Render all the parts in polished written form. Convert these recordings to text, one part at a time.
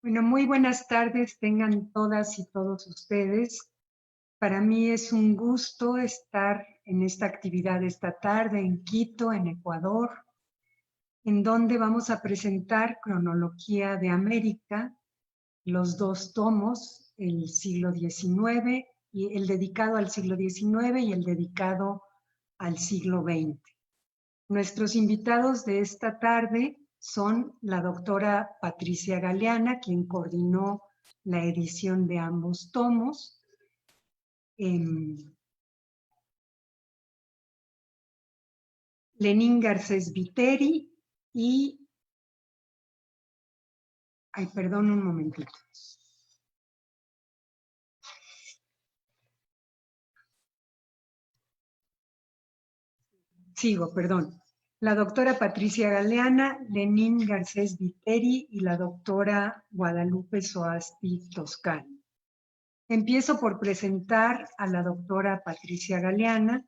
Bueno, muy buenas tardes tengan todas y todos ustedes. Para mí es un gusto estar en esta actividad esta tarde en Quito, en Ecuador, en donde vamos a presentar Cronología de América, los dos tomos, el siglo XIX, y el dedicado al siglo XIX y el dedicado al siglo XX. Nuestros invitados de esta tarde son la doctora Patricia Galeana, quien coordinó la edición de ambos tomos. Lenín Garcés Viteri y... Ay, perdón un momentito. Sigo, perdón. La doctora Patricia Galeana, Lenín Garcés Viteri y la doctora Guadalupe Soasti Toscano. Empiezo por presentar a la doctora Patricia Galeana.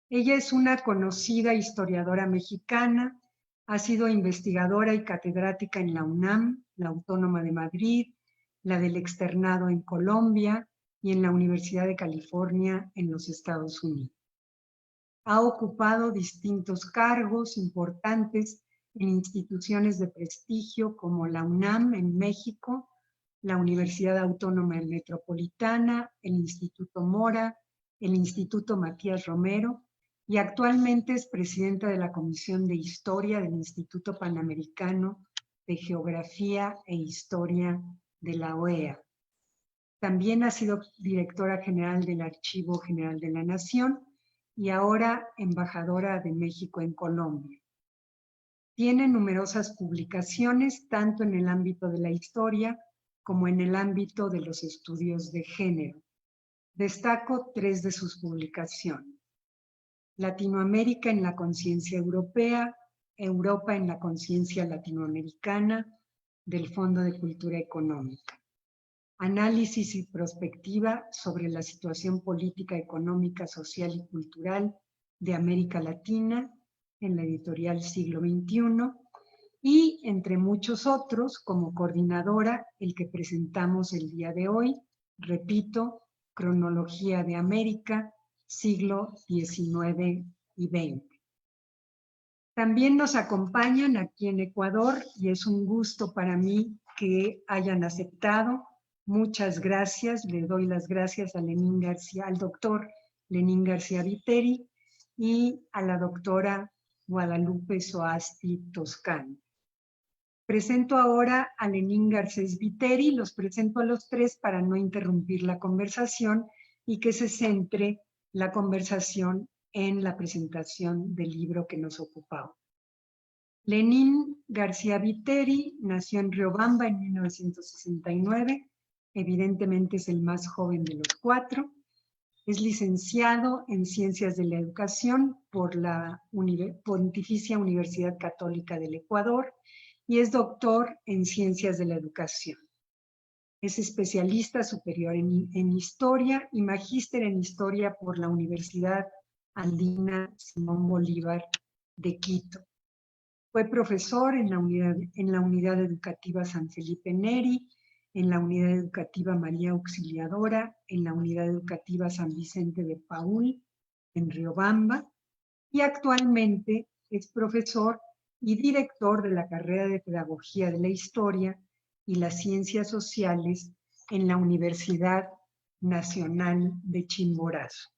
Ella es una conocida historiadora mexicana, ha sido investigadora y catedrática en la UNAM, la Autónoma de Madrid, la del Externado en Colombia y en la Universidad de California en los Estados Unidos. Ha ocupado distintos cargos importantes en instituciones de prestigio como la UNAM en México, la Universidad Autónoma Metropolitana, el Instituto Mora, el Instituto Matías Romero, y actualmente es presidenta de la Comisión de Historia del Instituto Panamericano de Geografía e Historia de la OEA. También ha sido directora general del Archivo General de la Nación y ahora embajadora de México en Colombia. Tiene numerosas publicaciones tanto en el ámbito de la historia como en el ámbito de los estudios de género. Destaco 3 de sus publicaciones: Latinoamérica en la conciencia europea, Europa en la conciencia latinoamericana, del Fondo de Cultura Económica. Análisis y prospectiva sobre la situación política, económica, social y cultural de América Latina, en la editorial Siglo XXI, y entre muchos otros, como coordinadora, el que presentamos el día de hoy, repito, Cronología de América, siglo XIX y XX. También nos acompañan aquí en Ecuador y es un gusto para mí que hayan aceptado. Muchas gracias, le doy las gracias a Lenín García, al doctor Lenín García Viteri y a la doctora Guadalupe Soasti Toscano. Presento ahora a Lenín Garcés Viteri, los presento a los 3 para no interrumpir la conversación y que se centre la conversación en la presentación del libro que nos ocupaba. Lenín García Viteri nació en Riobamba en 1969, evidentemente es el más joven de los 4, es licenciado en Ciencias de la Educación por la Pontificia Universidad Católica del Ecuador y es doctor en Ciencias de la Educación. Es especialista superior en Historia y magíster en Historia por la Universidad Andina Simón Bolívar de Quito. Fue profesor en la unidad educativa San Felipe Neri, en la unidad educativa María Auxiliadora, en la unidad educativa San Vicente de Paúl, en Riobamba, y actualmente es profesor y director de la carrera de Pedagogía de la Historia y las Ciencias Sociales en la Universidad Nacional de Chimborazo.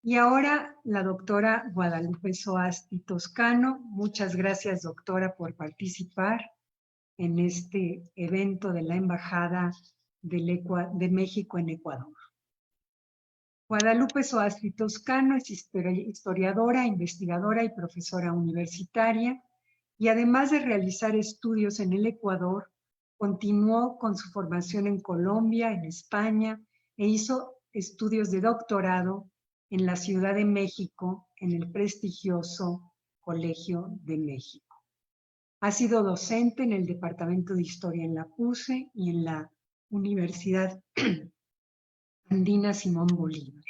Y ahora la doctora Guadalupe Soasti Toscano. Muchas gracias, doctora, por participar en este evento de la Embajada de México en Ecuador. Guadalupe Soasti Toscano es historiadora, investigadora y profesora universitaria, y además de realizar estudios en el Ecuador, continuó con su formación en Colombia, en España, e hizo estudios de doctorado en la Ciudad de México, en el prestigioso Colegio de México. Ha sido docente en el Departamento de Historia en la PUCE y en la Universidad Andina Simón Bolívar.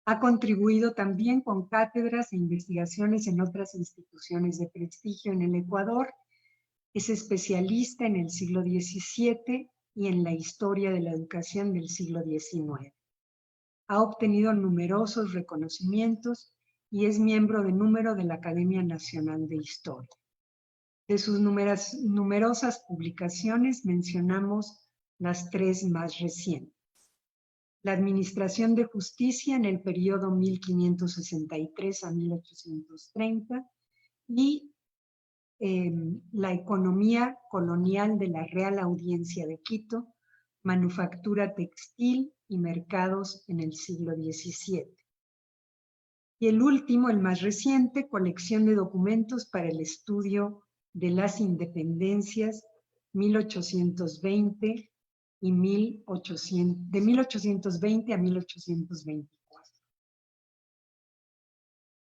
Ha contribuido también con cátedras e investigaciones en otras instituciones de prestigio en el Ecuador Es especialista en el siglo XVII y en la historia de la educación del siglo XIX. Ha obtenido numerosos reconocimientos y es miembro de número de la Academia Nacional de Historia. De sus numerosas publicaciones mencionamos las tres más recientes. La Administración de Justicia en el periodo 1563 a 1830 y La Economía Colonial de la Real Audiencia de Quito, Manufactura Textil y Mercados en el siglo XVII. Y el último, el más reciente, Colección de documentos para el estudio de las independencias 1820 y de 1820 a 1824.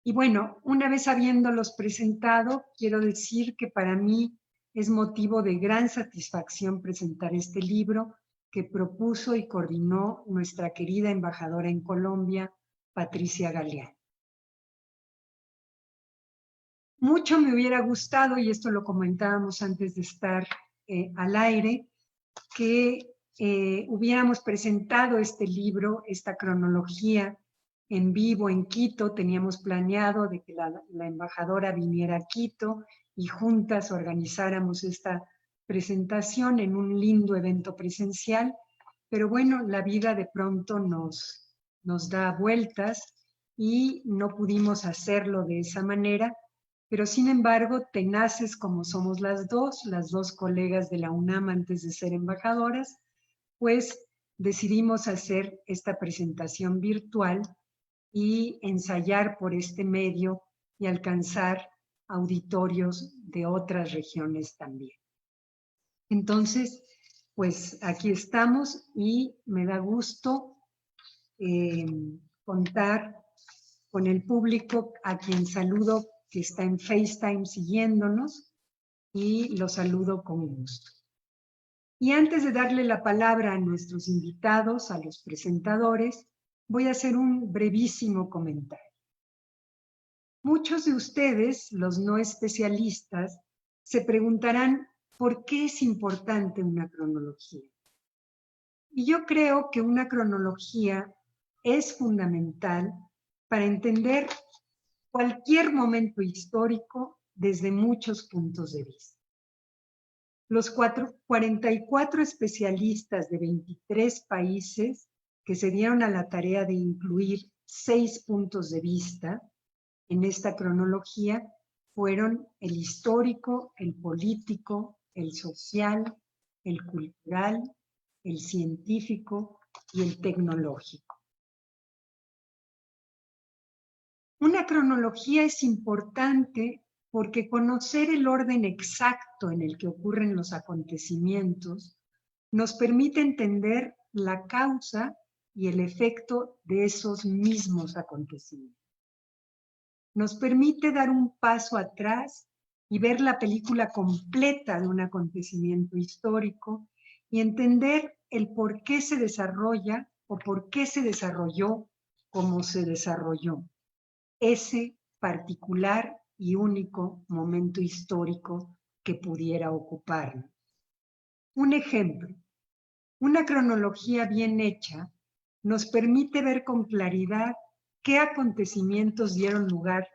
Y bueno, una vez habiéndolos presentado, quiero decir que para mí es motivo de gran satisfacción presentar este libro que propuso y coordinó nuestra querida embajadora en Colombia, Patricia Galeana. Mucho me hubiera gustado, y esto lo comentábamos antes de estar al aire, que hubiéramos presentado este libro, esta cronología en vivo en Quito. Teníamos planeado de que la embajadora viniera a Quito y juntas organizáramos esta presentación en un lindo evento presencial, pero bueno, la vida de pronto nos da vueltas y no pudimos hacerlo de esa manera. Pero sin embargo, tenaces como somos las dos colegas de la UNAM antes de ser embajadoras, pues decidimos hacer esta presentación virtual y ensayar por este medio y alcanzar auditorios de otras regiones también. Entonces, pues aquí estamos y me da gusto contar con el público a quien saludo, que está en FaceTime siguiéndonos, y los saludo con gusto. Y antes de darle la palabra a nuestros invitados, a los presentadores, voy a hacer un brevísimo comentario. Muchos de ustedes, los no especialistas, se preguntarán por qué es importante una cronología. Y yo creo que una cronología es fundamental para entender cualquier momento histórico desde muchos puntos de vista. Los 44 especialistas de 23 países que se dieron a la tarea de incluir 6 puntos de vista en esta cronología fueron el histórico, el político, el social, el cultural, el científico y el tecnológico. Una cronología es importante porque conocer el orden exacto en el que ocurren los acontecimientos nos permite entender la causa y el efecto de esos mismos acontecimientos. Nos permite dar un paso atrás y ver la película completa de un acontecimiento histórico y entender el por qué se desarrolla o por qué se desarrolló como se desarrolló ese particular y único momento histórico que pudiera ocuparnos. Un ejemplo, una cronología bien hecha nos permite ver con claridad qué acontecimientos dieron lugar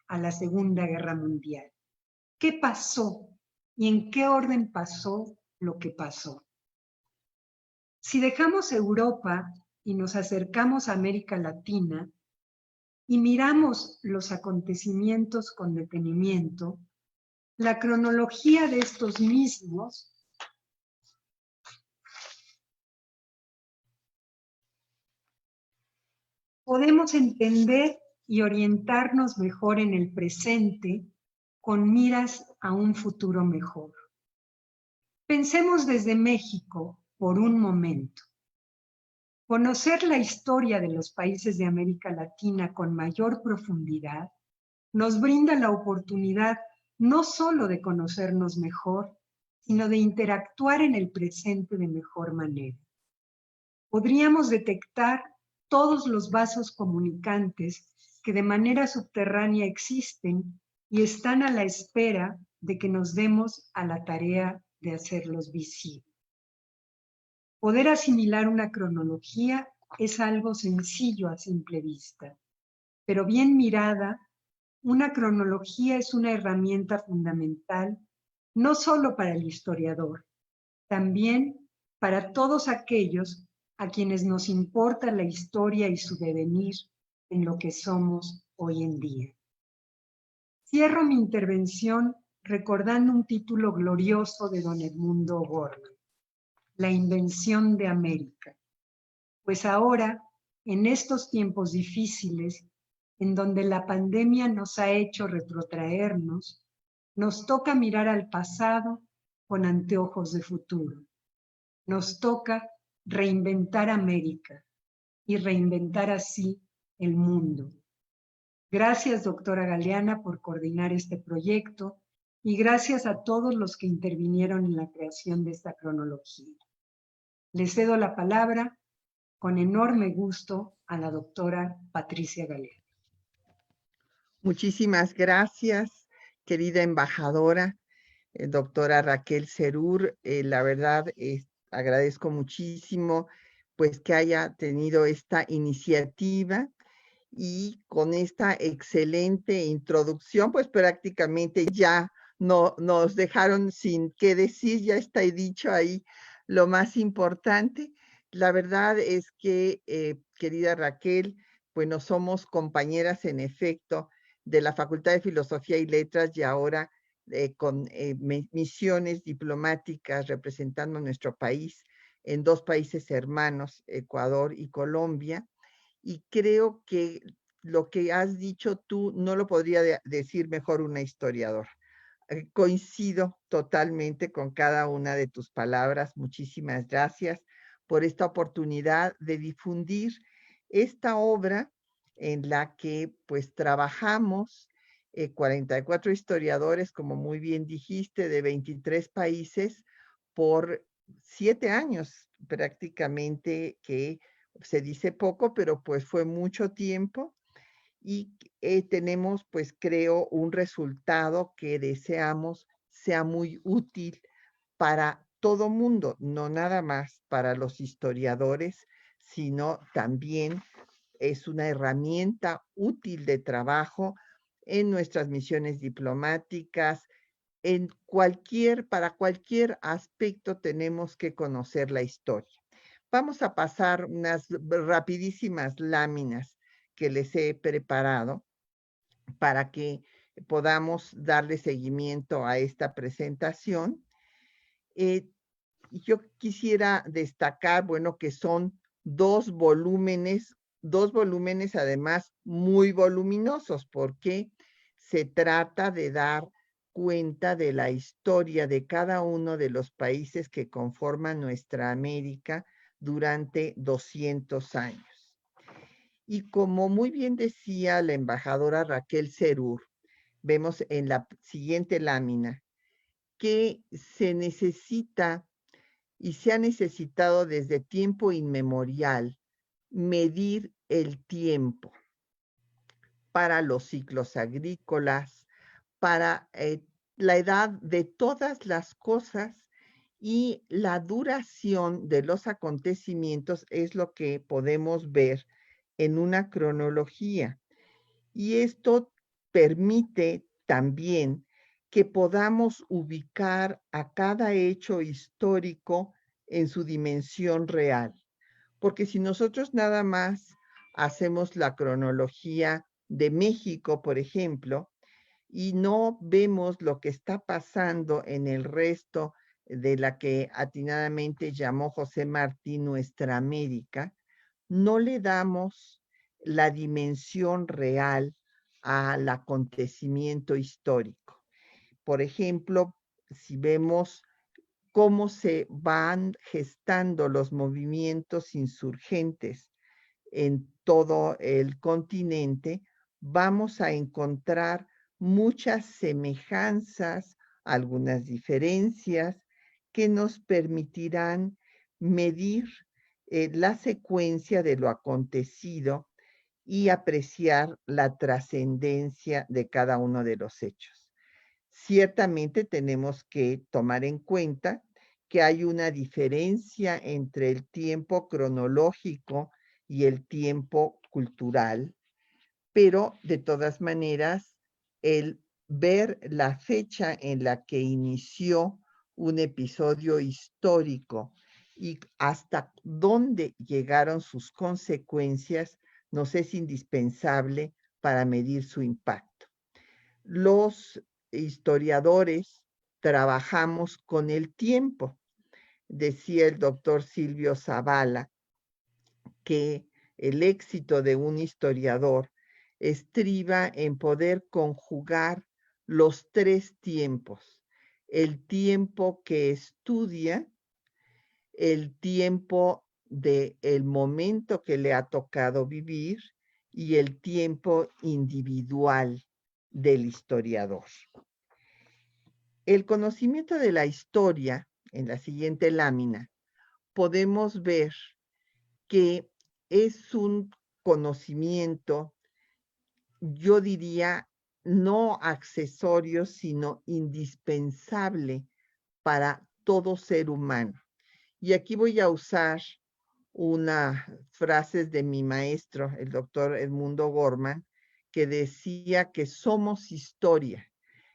a la Segunda Guerra Mundial. ¿Qué pasó y en qué orden pasó lo que pasó? Si dejamos Europa y nos acercamos a América Latina, y miramos los acontecimientos con detenimiento, la cronología de estos mismos podemos entender y orientarnos mejor en el presente con miras a un futuro mejor. Pensemos desde México por un momento. Conocer la historia de los países de América Latina con mayor profundidad nos brinda la oportunidad no solo de conocernos mejor, sino de interactuar en el presente de mejor manera. Podríamos detectar todos los vasos comunicantes que de manera subterránea existen y están a la espera de que nos demos a la tarea de hacerlos visibles. Poder asimilar una cronología es algo sencillo a simple vista, pero bien mirada, una cronología es una herramienta fundamental no solo para el historiador, también para todos aquellos a quienes nos importa la historia y su devenir en lo que somos hoy en día. Cierro mi intervención recordando un título glorioso de don Edmundo Gorman, La invención de América. Pues ahora, en estos tiempos difíciles, en donde la pandemia nos ha hecho retrotraernos, nos toca mirar al pasado con anteojos de futuro. Nos toca reinventar América y reinventar así el mundo. Gracias, doctora Galeana, por coordinar este proyecto y gracias a todos los que intervinieron en la creación de esta cronología. Les cedo la palabra con enorme gusto a la doctora Patricia Galeana. Muchísimas gracias, querida embajadora, doctora Raquel Serur. La verdad, agradezco muchísimo pues que haya tenido esta iniciativa y con esta excelente introducción, pues prácticamente ya no nos dejaron sin qué decir, ya está dicho ahí lo más importante. La verdad es que, querida Raquel, bueno, somos compañeras en efecto de la Facultad de Filosofía y Letras y ahora con misiones diplomáticas representando a nuestro país en dos países hermanos, Ecuador y Colombia. Y creo que lo que has dicho tú no lo podría decir mejor una historiadora. Coincido totalmente con cada una de tus palabras. Muchísimas gracias por esta oportunidad de difundir esta obra en la que pues trabajamos 44 historiadores, como muy bien dijiste, de 23 países por 7 años prácticamente, que se dice poco, pero pues fue mucho tiempo y tenemos, pues creo, un resultado que deseamos sea muy útil para todo mundo, no nada más para los historiadores, sino también es una herramienta útil de trabajo en nuestras misiones diplomáticas, para cualquier aspecto tenemos que conocer la historia. Vamos a pasar unas rapidísimas láminas que les he preparado para que podamos darle seguimiento a esta presentación. Yo quisiera destacar, bueno, que son dos volúmenes además muy voluminosos, porque se trata de dar cuenta de la historia de cada uno de los países que conforman nuestra América durante 200 años. Y como muy bien decía la embajadora Raquel Serur, vemos en la siguiente lámina que se necesita y se ha necesitado desde tiempo inmemorial medir el tiempo para los ciclos agrícolas, para la edad de todas las cosas y la duración de los acontecimientos es lo que podemos ver en una cronología. Y esto permite también que podamos ubicar a cada hecho histórico en su dimensión real. Porque si nosotros nada más hacemos la cronología de México, por ejemplo, y no vemos lo que está pasando en el resto de la que atinadamente llamó José Martí nuestra América, no le damos la dimensión real al acontecimiento histórico. Por ejemplo, si vemos cómo se van gestando los movimientos insurgentes en todo el continente, vamos a encontrar muchas semejanzas, algunas diferencias que nos permitirán medir la secuencia de lo acontecido y apreciar la trascendencia de cada uno de los hechos. Ciertamente tenemos que tomar en cuenta que hay una diferencia entre el tiempo cronológico y el tiempo cultural, pero de todas maneras, el ver la fecha en la que inició un episodio histórico y hasta dónde llegaron sus consecuencias nos es indispensable para medir su impacto. Los historiadores trabajamos con el tiempo. Decía el doctor Silvio Zavala que el éxito de un historiador estriba en poder conjugar los tres tiempos: el tiempo que estudia, el tiempo del momento que le ha tocado vivir y el tiempo individual del historiador. El conocimiento de la historia, en la siguiente lámina, podemos ver que es un conocimiento, yo diría, no accesorio, sino indispensable para todo ser humano. Y aquí voy a usar unas frases de mi maestro, el doctor Edmundo Gorman, que decía que somos historia.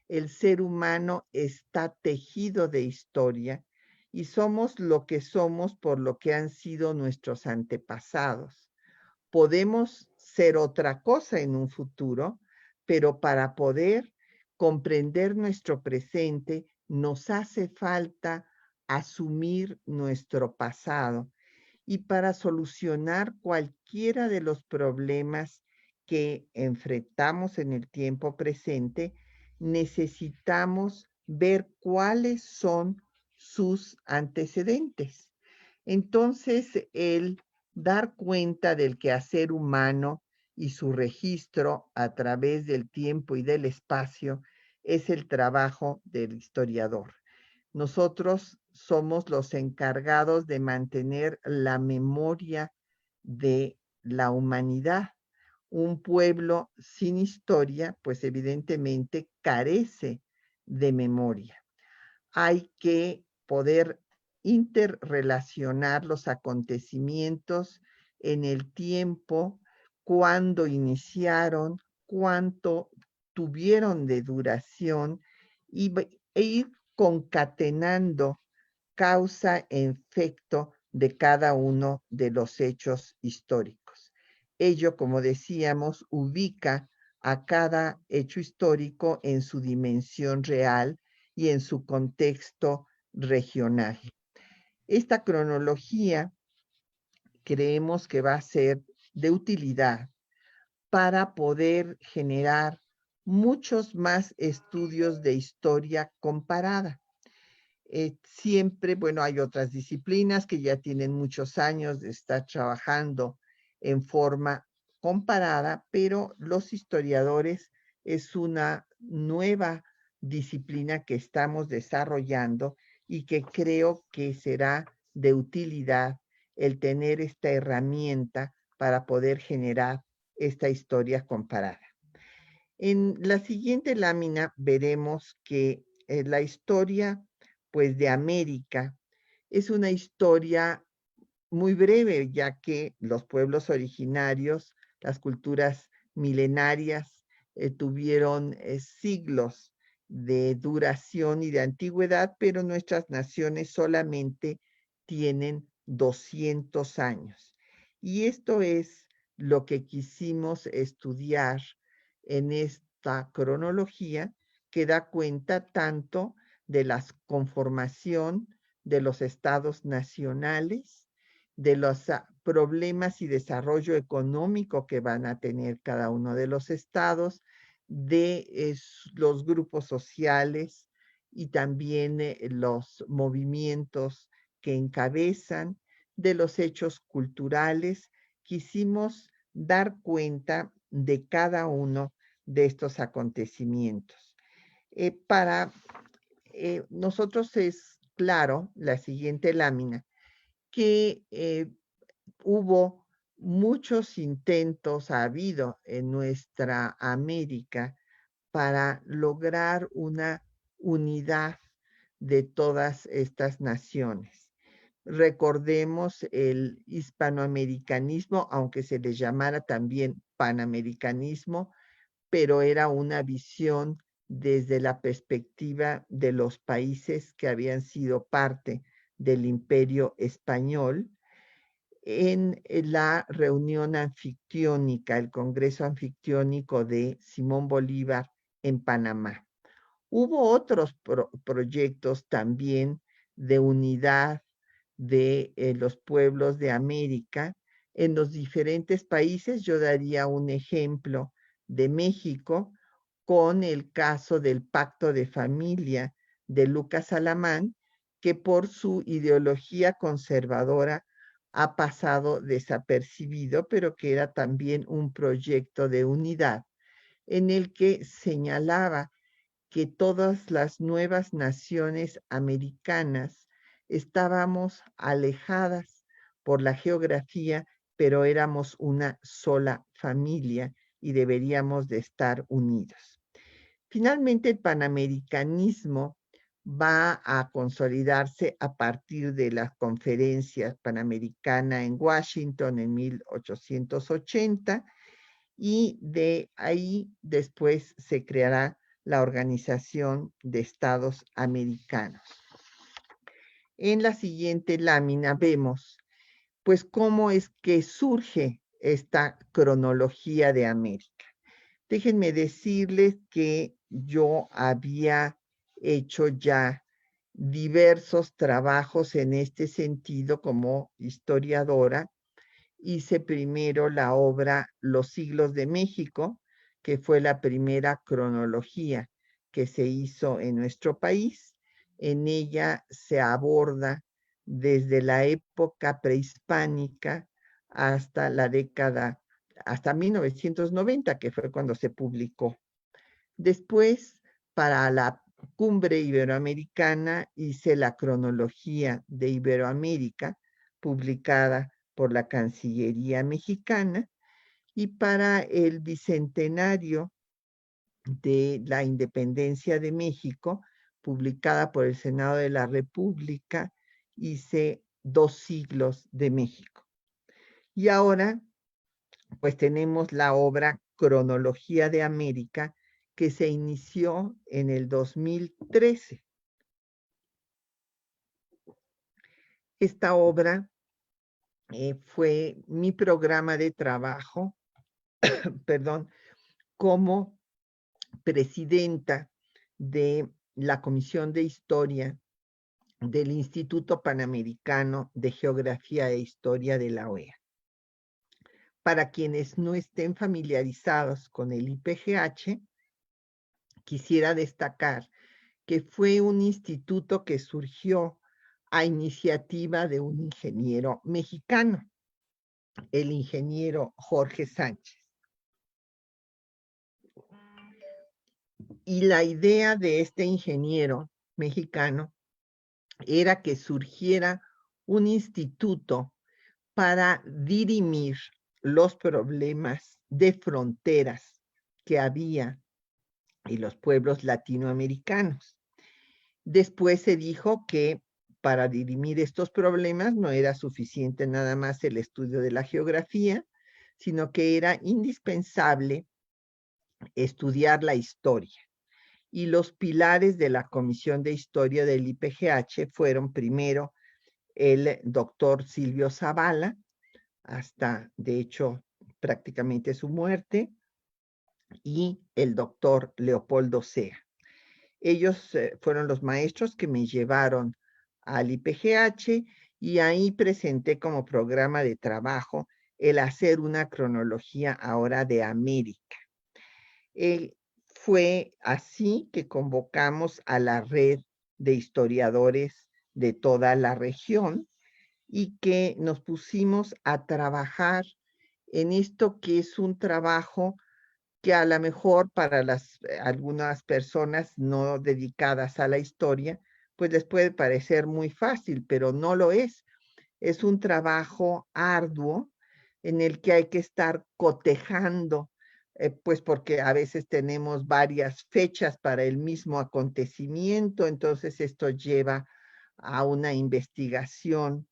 El ser humano está tejido de historia y somos lo que somos por lo que han sido nuestros antepasados. Podemos ser otra cosa en un futuro, pero para poder comprender nuestro presente nos hace falta asumir nuestro pasado, y para solucionar cualquiera de los problemas que enfrentamos en el tiempo presente, necesitamos ver cuáles son sus antecedentes. Entonces, el dar cuenta del quehacer humano y su registro a través del tiempo y del espacio es el trabajo del historiador. Nosotros somos los encargados de mantener la memoria de la humanidad. Un pueblo sin historia, pues evidentemente carece de memoria. Hay que poder interrelacionar los acontecimientos en el tiempo, cuándo iniciaron, cuánto tuvieron de duración e ir concatenando causa e efecto de cada uno de los hechos históricos. Ello, como decíamos, ubica a cada hecho histórico en su dimensión real y en su contexto regional. Esta cronología creemos que va a ser de utilidad para poder generar muchos más estudios de historia comparada. Siempre, bueno, hay otras disciplinas que ya tienen muchos años de estar trabajando en forma comparada, pero los historiadores es una nueva disciplina que estamos desarrollando y que creo que será de utilidad el tener esta herramienta para poder generar esta historia comparada. En la siguiente lámina veremos que la historia, pues, de América es una historia muy breve, ya que los pueblos originarios, las culturas milenarias, tuvieron siglos de duración y de antigüedad, pero nuestras naciones solamente tienen 200 años. Y esto es lo que quisimos estudiar en esta cronología, que da cuenta tanto de la conformación de los estados nacionales, de los problemas y desarrollo económico que van a tener cada uno de los estados, de los grupos sociales y también los movimientos que encabezan, de los hechos culturales. Quisimos dar cuenta de cada uno de estos acontecimientos. Para nosotros es claro, la siguiente lámina, que hubo muchos intentos, ha habido en nuestra América para lograr una unidad de todas estas naciones. Recordemos el hispanoamericanismo, aunque se le llamara también panamericanismo, pero era una visión desde la perspectiva de los países que habían sido parte del Imperio Español. En la reunión anfictiónica, el Congreso Anfictiónico de Simón Bolívar en Panamá. Hubo otros proyectos también de unidad de los pueblos de América en los diferentes países. Yo daría un ejemplo de México con el caso del Pacto de Familia de Lucas Alamán, que por su ideología conservadora ha pasado desapercibido, pero que era también un proyecto de unidad en el que señalaba que todas las nuevas naciones americanas estábamos alejadas por la geografía, pero éramos una sola familia y deberíamos de estar unidos. Finalmente, el panamericanismo va a consolidarse a partir de la conferencia panamericana en Washington en 1880 y de ahí después se creará la Organización de Estados Americanos. En la siguiente lámina vemos pues cómo es que surge esta cronología de América. Déjenme decirles que yo había hecho ya diversos trabajos en este sentido como historiadora. Hice primero la obra Los siglos de México, que fue la primera cronología que se hizo en nuestro país. En ella se aborda desde la época prehispánica hasta la década, hasta 1990, que fue cuando se publicó. Después, para la Cumbre Iberoamericana, hice la cronología de Iberoamérica, publicada por la Cancillería mexicana, y para el bicentenario de la independencia de México, publicada por el Senado de la República, hice 2 siglos de México. Y ahora, pues tenemos la obra Cronología de América, que se inició en el 2013. Esta obra fue mi programa de trabajo, perdón, como presidenta de la Comisión de Historia del Instituto Panamericano de Geografía e Historia de la OEA. Para quienes no estén familiarizados con el IPGH, quisiera destacar que fue un instituto que surgió a iniciativa de un ingeniero mexicano, el ingeniero Jorge Sánchez. Y la idea de este ingeniero mexicano era que surgiera un instituto para dirimir los problemas de fronteras que había en los pueblos latinoamericanos. Después se dijo que para dirimir estos problemas no era suficiente nada más el estudio de la geografía, sino que era indispensable estudiar la historia. Y los pilares de la Comisión de Historia del IPGH fueron primero el doctor Silvio Zavala, hasta de hecho prácticamente su muerte, y el doctor Leopoldo Sea. Ellos fueron los maestros que me llevaron al IPGH y ahí presenté como programa de trabajo el hacer una cronología ahora de América. Fue así que convocamos a la red de historiadores de toda la región y que nos pusimos a trabajar en esto que es un trabajo que a lo mejor para algunas personas no dedicadas a la historia, pues les puede parecer muy fácil, pero no lo es. Es un trabajo arduo en el que hay que estar cotejando pues porque a veces tenemos varias fechas para el mismo acontecimiento, entonces esto lleva a una investigación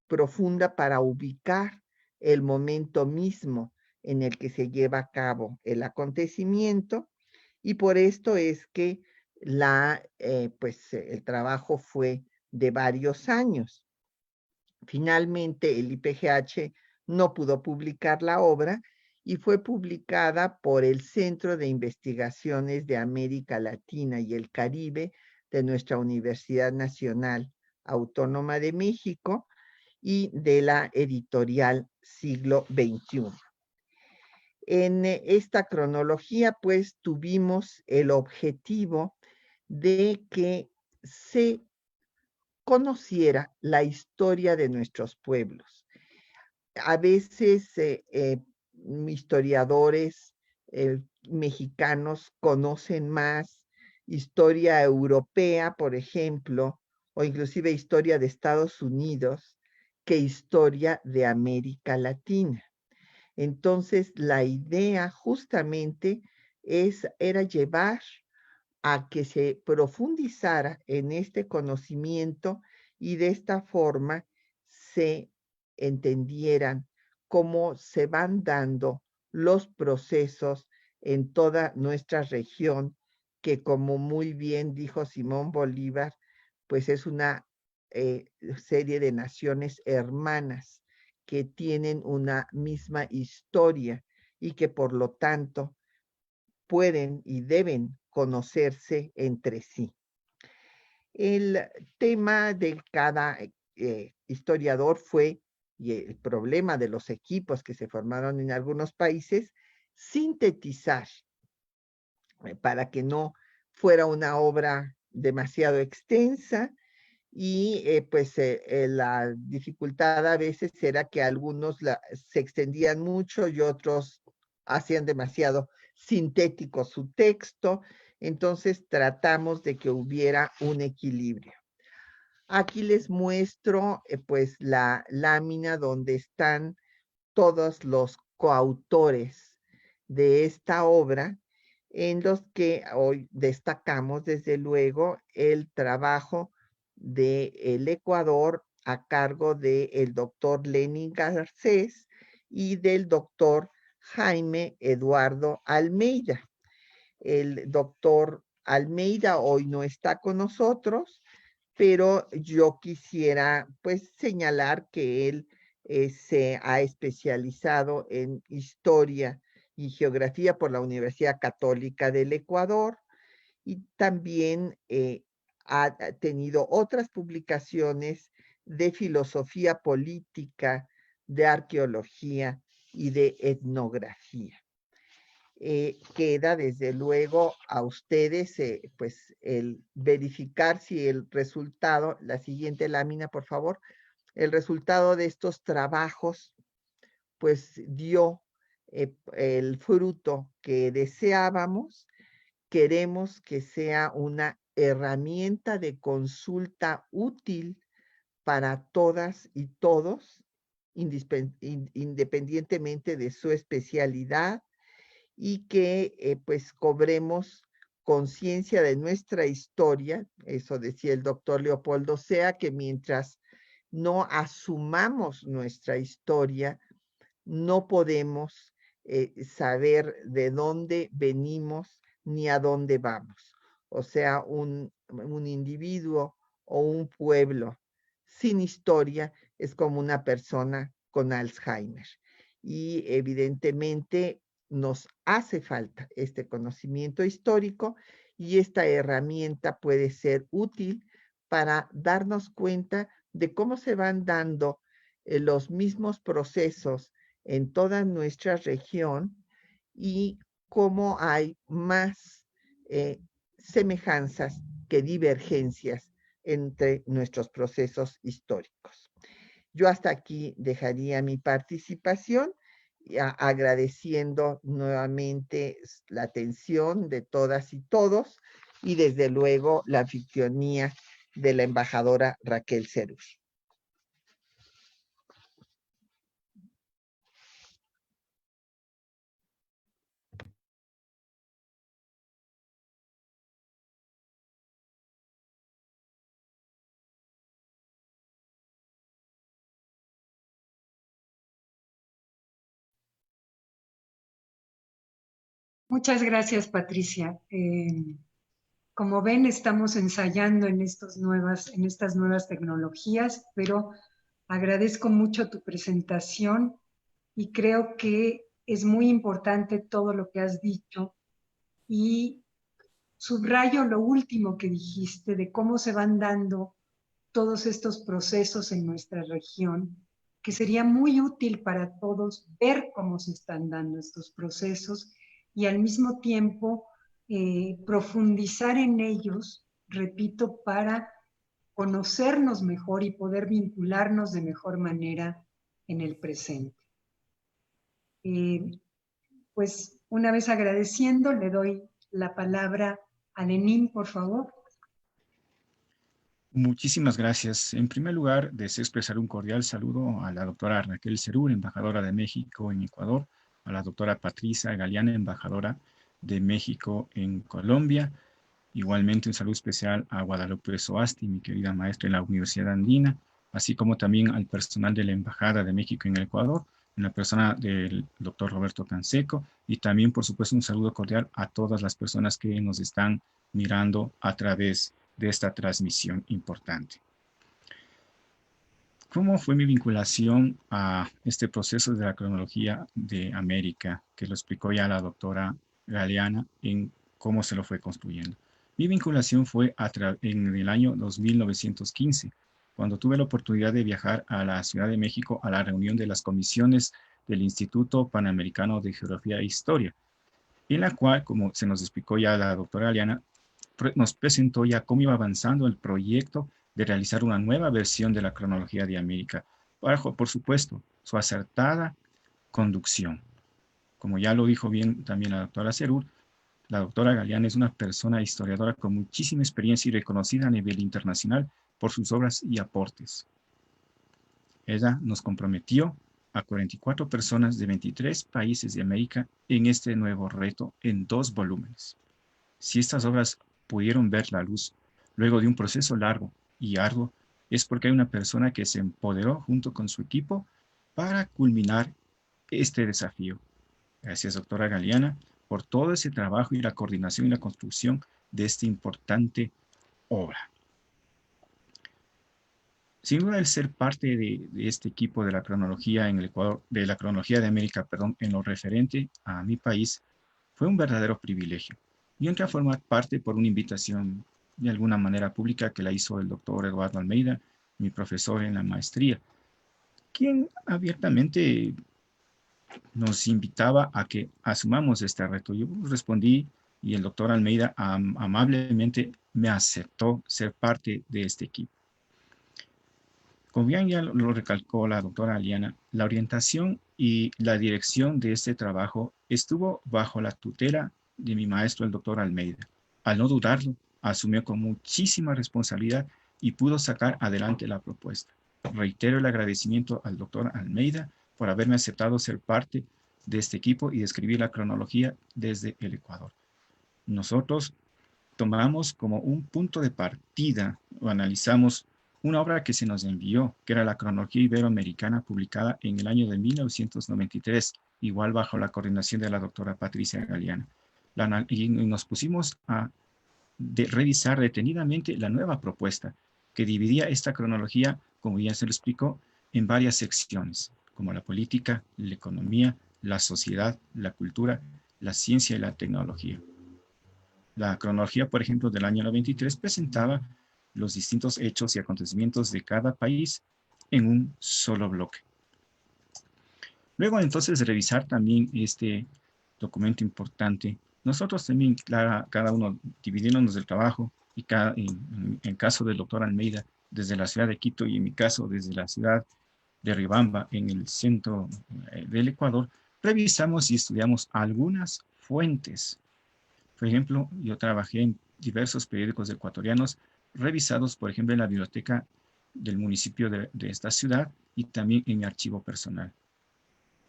profunda para ubicar el momento mismo en el que se lleva a cabo el acontecimiento, y por esto es que el trabajo fue de varios años. Finalmente, el IPGH no pudo publicar la obra y fue publicada por el Centro de Investigaciones de América Latina y el Caribe de nuestra Universidad Nacional Autónoma de México y de la editorial Siglo XXI. En esta cronología, pues, tuvimos el objetivo de que se conociera la historia de nuestros pueblos. A veces historiadores mexicanos conocen más historia europea, por ejemplo, o inclusive historia de Estados Unidos, que historia de América Latina. Entonces, la idea justamente era llevar a que se profundizara en este conocimiento y de esta forma se entendieran cómo se van dando los procesos en toda nuestra región, que como muy bien dijo Simón Bolívar, pues es una serie de naciones hermanas que tienen una misma historia y que por lo tanto pueden y deben conocerse entre sí. El tema de cada historiador fue, y el problema de los equipos que se formaron en algunos países, sintetizar para que no fuera una obra demasiado extensa y la dificultad a veces era que algunos se extendían mucho y otros hacían demasiado sintético su texto. Entonces tratamos de que hubiera un equilibrio. Aquí les muestro pues la lámina donde están todos los coautores de esta obra, en los que hoy destacamos desde luego el trabajo del Ecuador a cargo del doctor Lenin Garcés y del doctor Jaime Eduardo Almeida. El doctor Almeida hoy no está con nosotros, pero yo quisiera pues señalar que él se ha especializado en historia y geografía por la Universidad Católica del Ecuador y también ha tenido otras publicaciones de filosofía política, de arqueología y de etnografía. Queda desde luego a ustedes pues el verificar si el resultado, la siguiente lámina por favor, el resultado de estos trabajos pues dio el fruto que deseábamos. Queremos que sea una herramienta de consulta útil para todas y todos, independientemente de su especialidad, y que pues cobremos conciencia de nuestra historia, eso decía el doctor Leopoldo Sea, que mientras no asumamos nuestra historia, no podemos saber de dónde venimos ni a dónde vamos. O sea, un individuo o un pueblo sin historia es como una persona con Alzheimer. Y evidentemente nos hace falta este conocimiento histórico y esta herramienta puede ser útil para darnos cuenta de cómo se van dando los mismos procesos en toda nuestra región y cómo hay más semejanzas que divergencias entre nuestros procesos históricos. Yo hasta aquí dejaría mi participación, agradeciendo nuevamente la atención de todas y todos y desde luego la anfitrionía de la embajadora Raquel Cerús. Muchas gracias, Patricia. Como ven, estamos ensayando en estas nuevas tecnologías, pero agradezco mucho tu presentación y creo que es muy importante todo lo que has dicho y subrayo lo último que dijiste de cómo se van dando todos estos procesos en nuestra región, que sería muy útil para todos ver cómo se están dando estos procesos y al mismo tiempo profundizar en ellos, repito, para conocernos mejor y poder vincularnos de mejor manera en el presente. Pues una vez agradeciendo, le doy la palabra a Lenín, por favor. Muchísimas gracias. En primer lugar, deseo expresar un cordial saludo a la doctora Raquel Serur, embajadora de México en Ecuador, a la doctora Patricia Galeana, embajadora de México en Colombia. Igualmente un saludo especial a Guadalupe Soasti, mi querida maestra en la Universidad Andina, así como también al personal de la Embajada de México en el Ecuador, en la persona del doctor Roberto Canseco, y también, por supuesto, un saludo cordial a todas las personas que nos están mirando a través de esta transmisión importante. ¿Cómo fue mi vinculación a este proceso de la cronología de América, que lo explicó ya la doctora Galeana en cómo se lo fue construyendo? Mi vinculación fue en el año 2915, cuando tuve la oportunidad de viajar a la Ciudad de México a la reunión de las comisiones del Instituto Panamericano de Geografía e Historia, en la cual, como se nos explicó ya la doctora Galeana, nos presentó ya cómo iba avanzando el proyecto de realizar una nueva versión de la cronología de América, bajo, por supuesto, su acertada conducción. Como ya lo dijo bien también la doctora Serur, la doctora Galeana es una persona historiadora con muchísima experiencia y reconocida a nivel internacional por sus obras y aportes. Ella nos comprometió a 44 personas de 23 países de América en este nuevo reto en 2 volúmenes. Si estas obras pudieron ver la luz luego de un proceso largo y arduo, es porque hay una persona que se empoderó junto con su equipo para culminar este desafío. Gracias, doctora Galeana, por todo ese trabajo y la coordinación y la construcción de esta importante obra. Sin duda, el ser parte de este equipo de la cronología en el Ecuador, de la cronología de América, perdón, en lo referente a mi país, fue un verdadero privilegio. Yo entré a formar parte por una invitación de alguna manera pública que la hizo el doctor Eduardo Almeida, mi profesor en la maestría, quien abiertamente nos invitaba a que asumamos este reto. Yo respondí y el doctor Almeida amablemente me aceptó ser parte de este equipo. Como bien ya lo recalcó la doctora Aliana, la orientación y la dirección de este trabajo estuvo bajo la tutela de mi maestro, el doctor Almeida. Al no dudarlo, asumió con muchísima responsabilidad y pudo sacar adelante la propuesta. Reitero el agradecimiento al doctor Almeida por haberme aceptado ser parte de este equipo y describir la cronología desde el Ecuador. Nosotros tomamos como un punto de partida o analizamos una obra que se nos envió, que era la cronología iberoamericana publicada en el año de 1993, igual bajo la coordinación de la doctora Patricia Galeana. Y nos pusimos a revisar detenidamente la nueva propuesta, que dividía esta cronología, como ya se lo explicó, en varias secciones, como la política, la economía, la sociedad, la cultura, la ciencia y la tecnología. La cronología, por ejemplo, del año 93 presentaba los distintos hechos y acontecimientos de cada país en un solo bloque. Luego, entonces, de revisar también este documento importante, nosotros también, cada uno dividiéndonos del trabajo, y en caso del doctor Almeida, desde la ciudad de Quito, y en mi caso, desde la ciudad de Riobamba, en el centro del Ecuador, revisamos y estudiamos algunas fuentes. Por ejemplo, yo trabajé en diversos periódicos ecuatorianos revisados, por ejemplo, en la biblioteca del municipio de esta ciudad y también en mi archivo personal.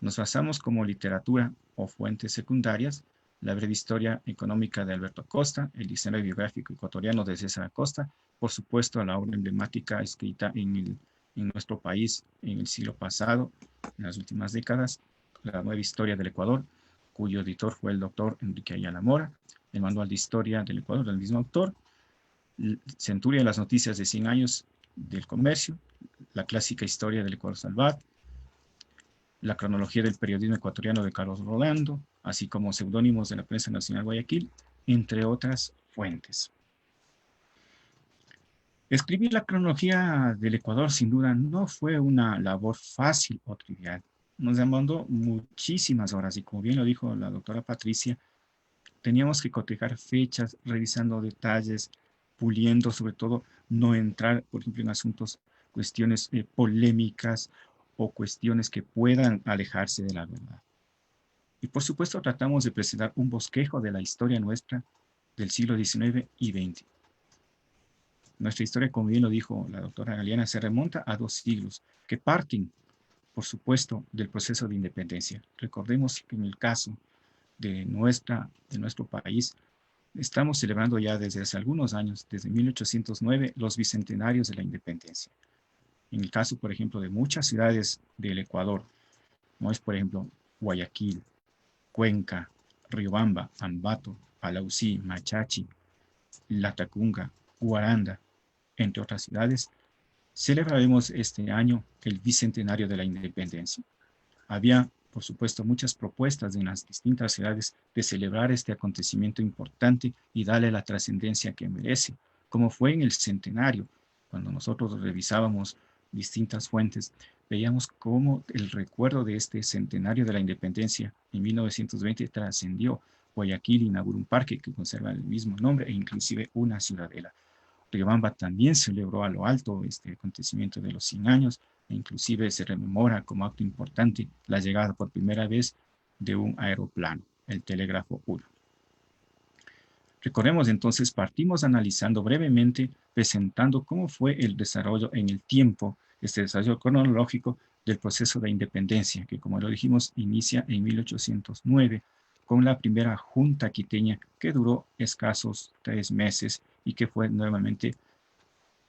Nos basamos como literatura o fuentes secundarias la breve historia económica de Alberto Acosta, el diccionario biográfico ecuatoriano de César Acosta, por supuesto la obra emblemática escrita en nuestro país en el siglo pasado, en las últimas décadas, la nueva historia del Ecuador, cuyo editor fue el doctor Enrique Ayala Mora, el Manual de Historia del Ecuador del mismo autor, Centuria de las Noticias de 100 años del Comercio, la clásica Historia del Ecuador Salvat, la cronología del periodismo ecuatoriano de Carlos Rolando, así como seudónimos de la prensa nacional Guayaquil, entre otras fuentes. Escribir la cronología del Ecuador sin duda no fue una labor fácil o trivial. Nos demandó muchísimas horas y como bien lo dijo la doctora Patricia, teníamos que cotejar fechas, revisando detalles, puliendo, sobre todo no entrar, por ejemplo, en asuntos, cuestiones polémicas o cuestiones que puedan alejarse de la verdad. Y por supuesto tratamos de presentar un bosquejo de la historia nuestra del siglo XIX y XX. Nuestra historia, como bien lo dijo la doctora Galeana, se remonta a 2 siglos que parten, por supuesto, del proceso de independencia. Recordemos que en el caso de nuestro país, estamos celebrando ya desde hace algunos años, desde 1809, los bicentenarios de la independencia. En el caso, por ejemplo, de muchas ciudades del Ecuador, como es, por ejemplo, Guayaquil, Cuenca, Riobamba, Ambato, Palausí, Machachi, Latacunga, Guaranda, entre otras ciudades, celebraremos este año el bicentenario de la independencia. Había, por supuesto, muchas propuestas en las distintas ciudades de celebrar este acontecimiento importante y darle la trascendencia que merece, como fue en el centenario. Cuando nosotros revisábamos distintas fuentes, veíamos cómo el recuerdo de este centenario de la independencia en 1920 trascendió. Guayaquil inauguró un parque que conserva el mismo nombre e inclusive una ciudadela. Riobamba también celebró a lo alto este acontecimiento de los 100 años e inclusive se rememora como acto importante la llegada por primera vez de un aeroplano, el Telégrafo 1. Recordemos entonces, partimos analizando brevemente, presentando cómo fue el desarrollo en el tiempo, este desarrollo cronológico del proceso de independencia, que como lo dijimos, inicia en 1809 con la primera junta quiteña que duró escasos 3 meses y que fue nuevamente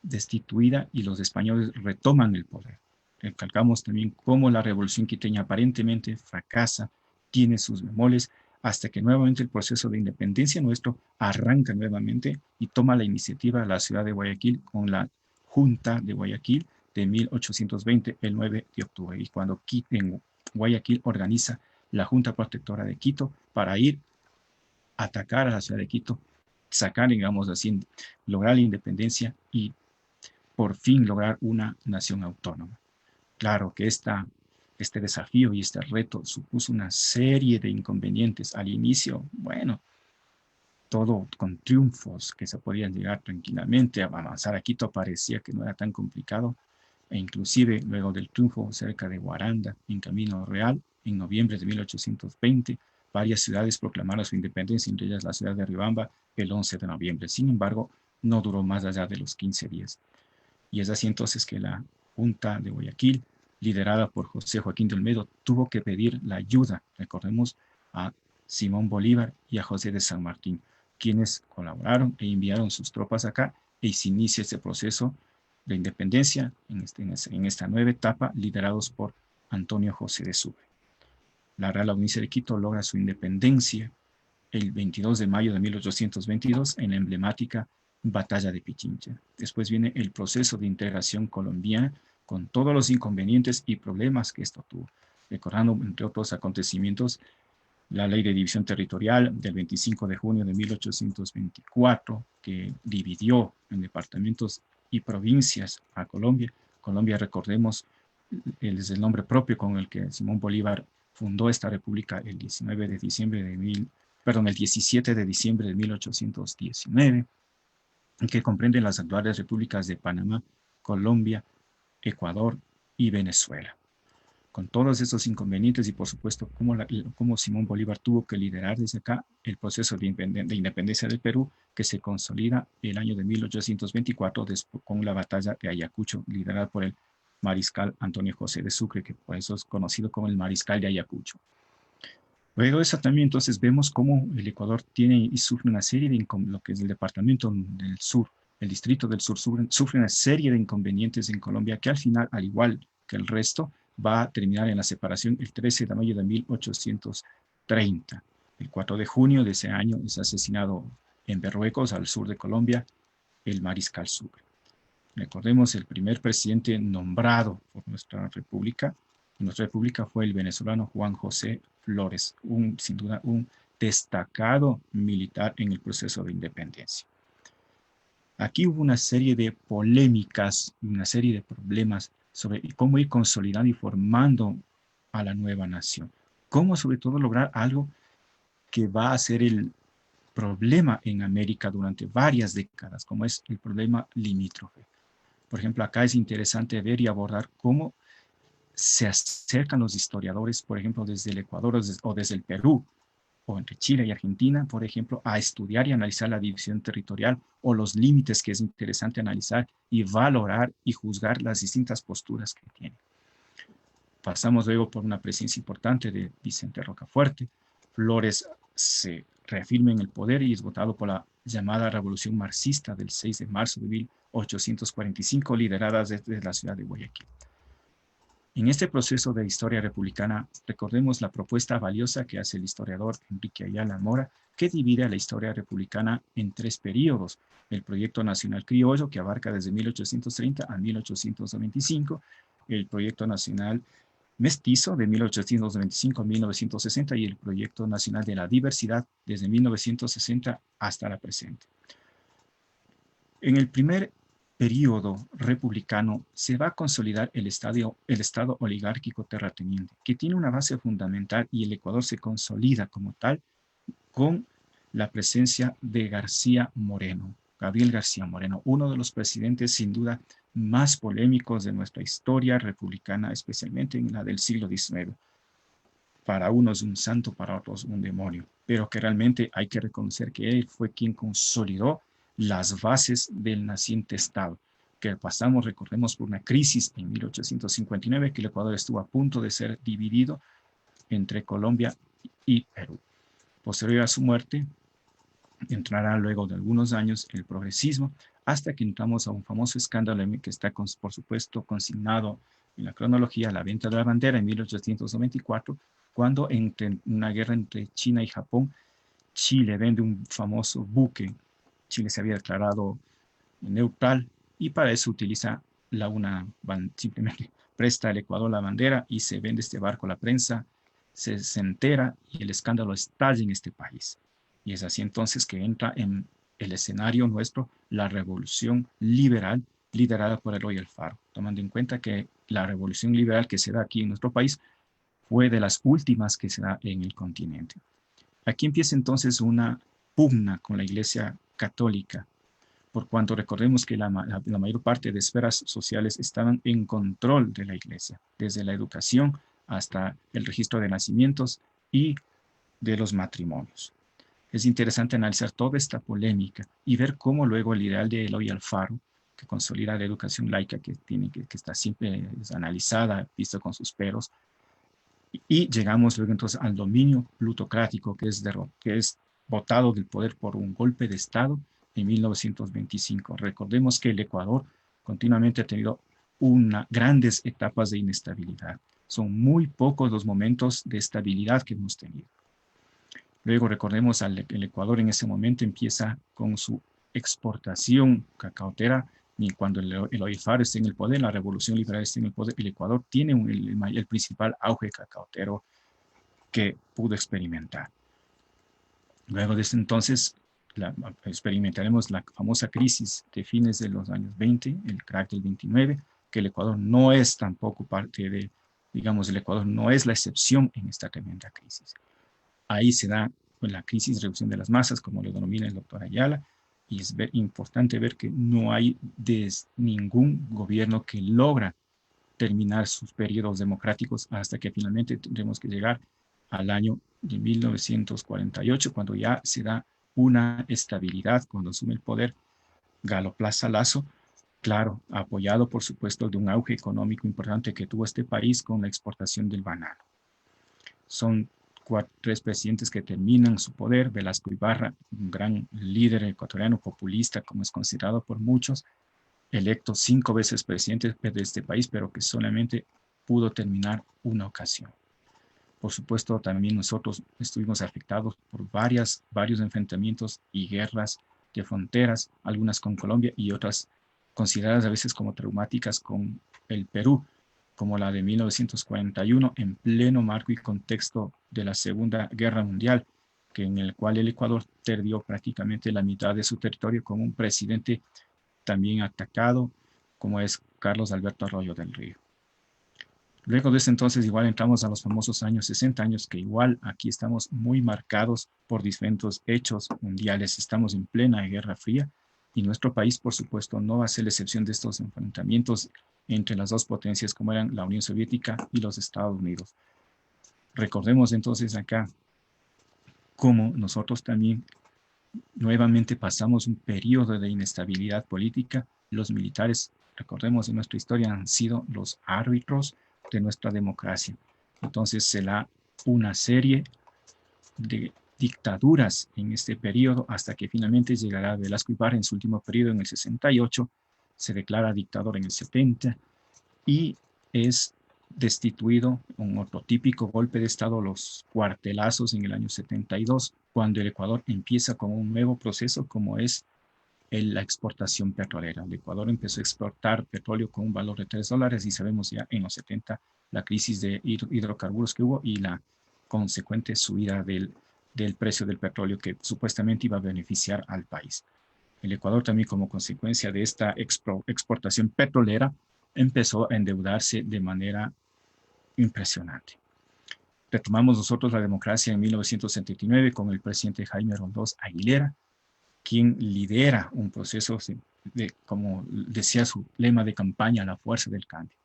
destituida y los españoles retoman el poder. Recalcamos también cómo la revolución quiteña aparentemente fracasa, tiene sus bemoles, hasta que nuevamente el proceso de independencia nuestro arranca nuevamente y toma la iniciativa la ciudad de Guayaquil con la Junta de Guayaquil de 1820, el 9 de octubre. Y cuando en Guayaquil organiza la Junta Protectora de Quito para ir a atacar a la ciudad de Quito, sacar, digamos así, lograr la independencia y por fin lograr una nación autónoma. Claro que este desafío y este reto supuso una serie de inconvenientes. Al inicio, bueno, todo con triunfos que se podían llegar tranquilamente a avanzar a Quito parecía que no era tan complicado, e inclusive luego del triunfo cerca de Guaranda, en Camino Real, en noviembre de 1820, varias ciudades proclamaron su independencia, entre ellas la ciudad de Riobamba, el 11 de noviembre. Sin embargo, no duró más allá de los 15 días. Y es así entonces que la Junta de Guayaquil, liderada por José Joaquín de Olmedo, tuvo que pedir la ayuda, recordemos, a Simón Bolívar y a José de San Martín, quienes colaboraron e enviaron sus tropas acá y se inicia este proceso de independencia en esta nueva etapa, liderados por Antonio José de Sucre. La Real Audiencia de Quito logra su independencia el 22 de mayo de 1822 en la emblemática Batalla de Pichincha. Después viene el proceso de integración colombiana con todos los inconvenientes y problemas que esto tuvo, recordando, entre otros acontecimientos, la Ley de División Territorial del 25 de junio de 1824, que dividió en departamentos y provincias a Colombia. Colombia, recordemos, es el nombre propio con el que Simón Bolívar fundó esta república el 17 de diciembre de 1819, que comprende las actuales repúblicas de Panamá, Colombia, Ecuador y Venezuela. Con todos esos inconvenientes y por supuesto cómo Simón Bolívar tuvo que liderar desde acá el proceso de independencia del Perú, que se consolida el año de 1824 con la batalla de Ayacucho, liderada por el mariscal Antonio José de Sucre, que por eso es conocido como el mariscal de Ayacucho. Luego de eso también entonces vemos cómo el Ecuador tiene y sufre una serie de lo que es el departamento del sur, el distrito del sur, sufre una serie de inconvenientes en Colombia que al final, al igual que el resto, va a terminar en la separación el 13 de mayo de 1830 1930. El 4 de junio de ese año es asesinado en Berruecos, al sur de Colombia, el mariscal Sucre. Recordemos, el primer presidente nombrado por nuestra república fue el venezolano Juan José Flores, sin duda un destacado militar en el proceso de independencia. Aquí hubo una serie de polémicas y una serie de problemas sobre cómo ir consolidando y formando a la nueva nación. Cómo sobre todo lograr algo que va a ser el problema en América durante varias décadas, como es el problema limítrofe. Por ejemplo, acá es interesante ver y abordar cómo se acercan los historiadores, por ejemplo, desde el Ecuador o desde el Perú, o entre Chile y Argentina, por ejemplo, a estudiar y analizar la división territorial o los límites que es interesante analizar y valorar y juzgar las distintas posturas que tienen. Pasamos luego por una presencia importante de Vicente Rocafuerte. Flores se reafirma en el poder y es votado por la llamada Revolución Marxista del 6 de marzo de 1845, liderada desde la ciudad de Guayaquil. En este proceso de historia republicana, recordemos la propuesta valiosa que hace el historiador Enrique Ayala Mora, que divide a la historia republicana en 3 periodos. El Proyecto Nacional Criollo, que abarca desde 1830 a 1895, el Proyecto Nacional Mestizo de 1825 a 1960 y el Proyecto Nacional de la Diversidad desde 1960 hasta la presente. En el primer periodo republicano se va a consolidar el Estado oligárquico terrateniente, que tiene una base fundamental y el Ecuador se consolida como tal con la presencia de García Moreno, Gabriel García Moreno, uno de los presidentes sin duda más polémicos de nuestra historia republicana, especialmente en la del siglo XIX. Para unos un santo, para otros un demonio, pero que realmente hay que reconocer que él fue quien consolidó las bases del naciente Estado, que pasamos, recordemos, por una crisis en 1859, que el Ecuador estuvo a punto de ser dividido entre Colombia y Perú. Posterior a su muerte, entrará luego de algunos años el progresismo, hasta que entramos a un famoso escándalo que está, por supuesto, consignado en la cronología, la venta de la bandera en 1894, cuando en una guerra entre China y Japón, Chile vende un famoso buque. Chile se había declarado neutral y para eso utiliza simplemente presta al Ecuador la bandera y se vende este barco a la prensa, se entera y el escándalo estalla en este país. Y es así entonces que entra en el escenario nuestro la revolución liberal liderada por Eloy Alfaro, tomando en cuenta que la revolución liberal que se da aquí en nuestro país fue de las últimas que se da en el continente. Aquí empieza entonces una pugna con la Iglesia Católica, por cuanto recordemos que la mayor parte de esferas sociales estaban en control de la Iglesia, desde la educación hasta el registro de nacimientos y de los matrimonios. Es interesante analizar toda esta polémica y ver cómo luego el ideal de Eloy Alfaro, que consolida la educación laica, que está siempre analizada, visto con sus peros, y llegamos luego entonces al dominio plutocrático, que es botado del poder por un golpe de Estado en 1925. Recordemos que el Ecuador continuamente ha tenido grandes etapas de inestabilidad. Son muy pocos los momentos de estabilidad que hemos tenido. Luego recordemos el Ecuador en ese momento empieza con su exportación cacaotera, y cuando Eloy Alfaro está en el poder, la revolución liberal está en el poder, el Ecuador tiene el principal auge cacaotero que pudo experimentar. Luego de ese entonces experimentaremos la famosa crisis de fines de los años 20, el crack del 29, que el Ecuador no es tampoco parte de, digamos, el Ecuador no es la excepción en esta tremenda crisis. Ahí se da la crisis de reducción de las masas, como lo denomina el doctor Ayala, y es importante ver que no hay ningún gobierno que logra terminar sus periodos democráticos hasta que finalmente tendremos que llegar al año de 1948, cuando ya se da una estabilidad, cuando asume el poder Galo Plaza Lasso, claro, apoyado por supuesto de un auge económico importante que tuvo este país con la exportación del banano. Son 3 presidentes que terminan su poder. Velasco Ibarra, un gran líder ecuatoriano populista, como es considerado por muchos, electo 5 veces presidente de este país, pero que solamente pudo terminar una ocasión. Por supuesto, también nosotros estuvimos afectados por varios enfrentamientos y guerras de fronteras, algunas con Colombia y otras consideradas a veces como traumáticas con el Perú, como la de 1941, en pleno marco y contexto de la Segunda Guerra Mundial, en el cual el Ecuador perdió prácticamente la mitad de su territorio con un presidente también atacado, como es Carlos Alberto Arroyo del Río. Luego de ese entonces igual entramos a los famosos años 60, años que igual aquí estamos muy marcados por diferentes hechos mundiales. Estamos en plena Guerra Fría y nuestro país, por supuesto, no va a ser la excepción de estos enfrentamientos entre las dos potencias como eran la Unión Soviética y los Estados Unidos. Recordemos entonces acá cómo nosotros también nuevamente pasamos un periodo de inestabilidad política. Los militares, recordemos en nuestra historia, han sido los árbitros de nuestra democracia. Entonces se da una serie de dictaduras en este periodo hasta que finalmente llegará Velasco Ibarra en su último periodo en el 68, se declara dictador en el 70 y es destituido, un otro típico golpe de Estado, los cuartelazos en el año 72, cuando el Ecuador empieza con un nuevo proceso como es la exportación petrolera. El Ecuador empezó a exportar petróleo con un valor de $3 y sabemos ya en los 70 la crisis de hidrocarburos que hubo y la consecuente subida del precio del petróleo que supuestamente iba a beneficiar al país. El Ecuador también como consecuencia de esta exportación petrolera empezó a endeudarse de manera impresionante. Retomamos nosotros la democracia en 1979 con el presidente Jaime Roldós Aguilera, quien lidera un proceso de, como decía su lema de campaña, la fuerza del cambio.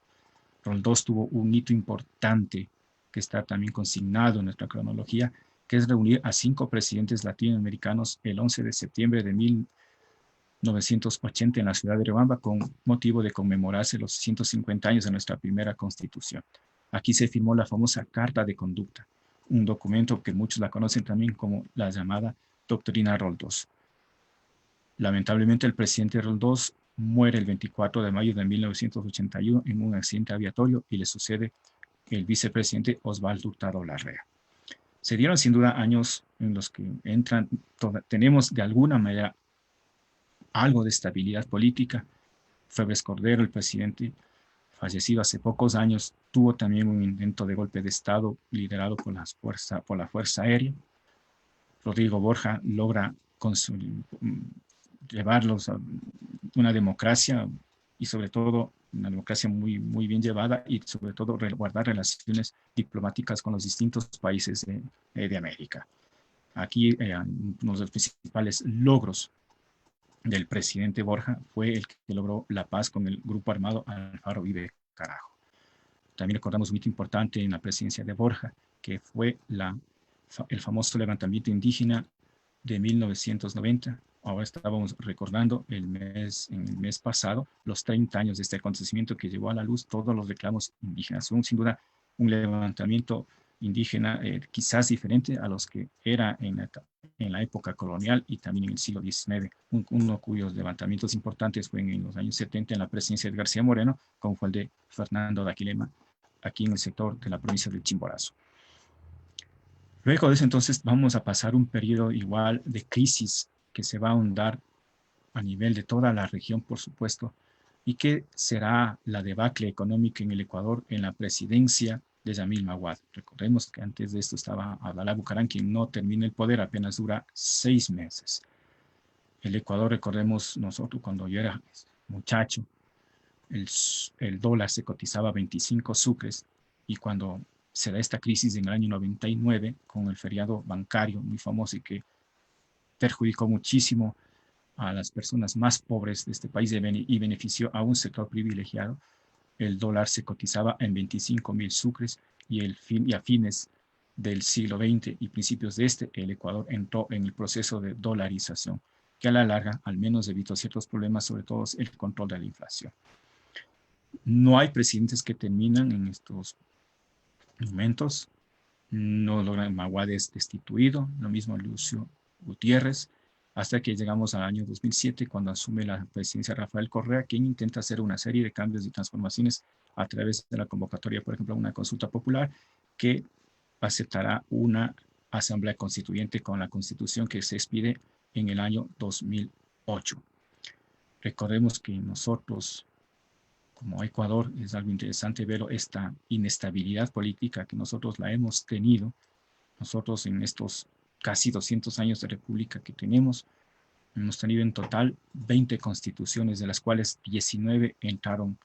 Roldós tuvo un hito importante que está también consignado en nuestra cronología, que es reunir a 5 presidentes latinoamericanos el 11 de septiembre de 1980 en la ciudad de Riobamba con motivo de conmemorarse los 150 años de nuestra primera constitución. Aquí se firmó la famosa Carta de Conducta, un documento que muchos la conocen también como la llamada Doctrina Roldós. Lamentablemente el presidente Roldós muere el 24 de mayo de 1981 en un accidente aviatorio y le sucede el vicepresidente Osvaldo Hurtado Larrea. Se dieron sin duda años en los que tenemos de alguna manera algo de estabilidad política. Febres Cordero, el presidente fallecido hace pocos años, tuvo también un intento de golpe de Estado liderado por la Fuerza Aérea. Rodrigo Borja logra llevarlos a una democracia y sobre todo una democracia muy, muy bien llevada y sobre todo guardar relaciones diplomáticas con los distintos países de América. Aquí uno de los principales logros del presidente Borja fue el que logró la paz con el grupo armado Alfaro Vive Carajo. También recordamos un hito importante en la presidencia de Borja, que fue el famoso levantamiento indígena de 1990. Ahora estábamos recordando en el mes pasado los 30 años de este acontecimiento que llevó a la luz todos los reclamos indígenas. Fue sin duda un levantamiento indígena quizás diferente a los que era en la época colonial y también en el siglo XIX, uno cuyos levantamientos importantes fue en los años 70 en la presidencia de García Moreno, como fue el de Fernando Daquilema, aquí en el sector de la provincia del Chimborazo. Luego de eso entonces vamos a pasar un periodo igual de crisis que se va a ahondar a nivel de toda la región, por supuesto, y que será la debacle económica en el Ecuador en la presidencia de Yamil Maguad. Recordemos que antes de esto estaba Abdalá Bucaram, quien no termina el poder, apenas dura 6 meses. El Ecuador, recordemos nosotros cuando yo era muchacho, el dólar se cotizaba 25 sucres y cuando se da esta crisis en el año 99 con el feriado bancario muy famoso y que perjudicó muchísimo a las personas más pobres de este país y benefició a un sector privilegiado, el dólar se cotizaba en 25.000 sucres y a fines del siglo XX y principios de el Ecuador entró en el proceso de dolarización, que a la larga al menos evitó ciertos problemas, sobre todo el control de la inflación. No hay presidentes que terminan en estos momentos. No logran, Maguad es destituido, lo mismo Lucio Gutiérrez, hasta que llegamos al año 2007, cuando asume la presidencia Rafael Correa, quien intenta hacer una serie de cambios y transformaciones a través de la convocatoria, por ejemplo, una consulta popular que aceptará una asamblea constituyente con la constitución que se expide en el año 2008. Recordemos que nosotros, como Ecuador, es algo interesante ver esta inestabilidad política que nosotros la hemos tenido. Nosotros en estos casi 200 años de república que tenemos, hemos tenido en total 20 constituciones, de las cuales 19 entraron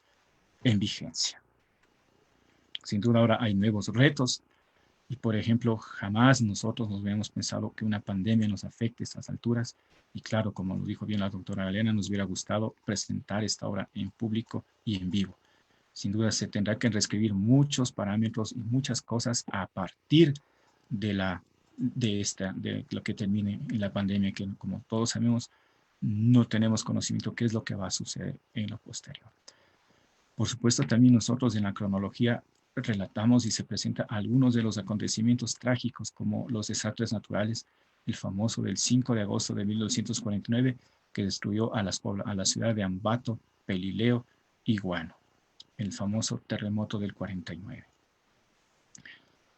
en vigencia. Sin duda ahora hay nuevos retos y, por ejemplo, jamás nosotros nos habíamos pensado que una pandemia nos afecte a estas alturas. Y claro, como lo dijo bien la doctora Galeana, nos hubiera gustado presentar esta obra en público y en vivo. Sin duda se tendrá que reescribir muchos parámetros y muchas cosas a partir de lo que termine en la pandemia, que como todos sabemos, no tenemos conocimiento qué es lo que va a suceder en lo posterior. Por supuesto, también nosotros en la cronología relatamos y se presenta algunos de los acontecimientos trágicos, como los desastres naturales, el famoso del 5 de agosto de 1949, que destruyó a la ciudad de Ambato, Pelileo y Guano, el famoso terremoto del 49.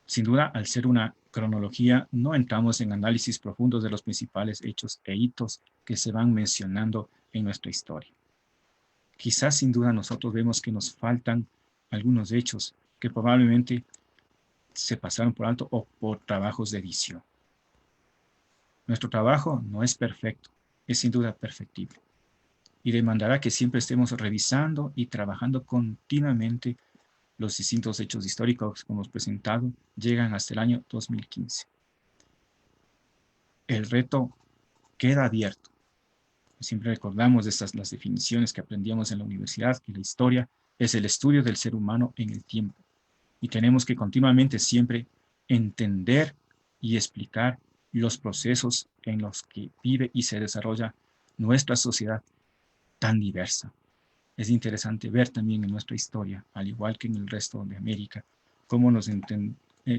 Sin duda, al ser una cronología, no entramos en análisis profundos de los principales hechos e hitos que se van mencionando en nuestra historia. Quizás sin duda nosotros vemos que nos faltan algunos hechos que probablemente se pasaron por alto o por trabajos de edición. Nuestro trabajo no es perfecto, es sin duda perfectible y demandará que siempre estemos revisando y trabajando continuamente. Los distintos hechos históricos que hemos presentado llegan hasta el año 2015. El reto queda abierto. Siempre recordamos las definiciones que aprendíamos en la universidad, que la historia es el estudio del ser humano en el tiempo. Y tenemos que continuamente siempre entender y explicar los procesos en los que vive y se desarrolla nuestra sociedad tan diversa. Es interesante ver también en nuestra historia, al igual que en el resto de América, cómo nos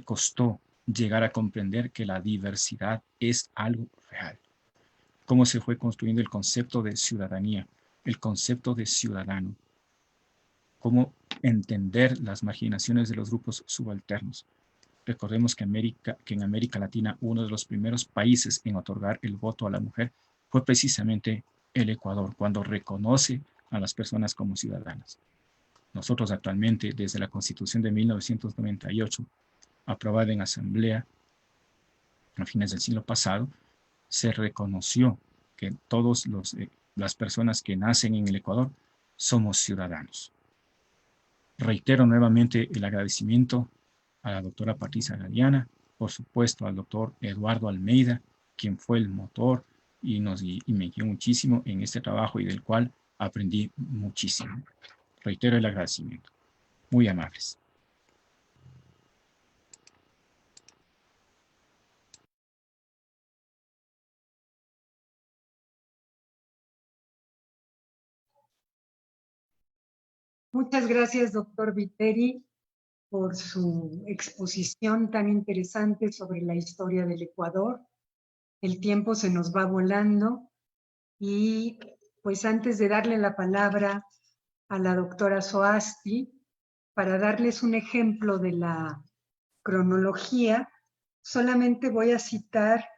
costó llegar a comprender que la diversidad es algo real. Cómo se fue construyendo el concepto de ciudadanía, el concepto de ciudadano, cómo entender las marginaciones de los grupos subalternos. Recordemos que en América Latina uno de los primeros países en otorgar el voto a la mujer fue precisamente el Ecuador, cuando reconoce a las personas como ciudadanas. Nosotros actualmente, desde la Constitución de 1998, aprobada en Asamblea a fines del siglo pasado, se reconoció que todas las personas que nacen en el Ecuador somos ciudadanos. Reitero nuevamente el agradecimiento a la doctora Patricia Galeana, por supuesto al doctor Eduardo Almeida, quien fue el motor y me guió muchísimo en este trabajo y del cual aprendí muchísimo. Reitero el agradecimiento. Muy amables. Muchas gracias, doctor Viteri, por su exposición tan interesante sobre la historia del Ecuador. El tiempo se nos va volando y pues antes de darle la palabra a la doctora Soasti, para darles un ejemplo de la cronología, solamente voy a citar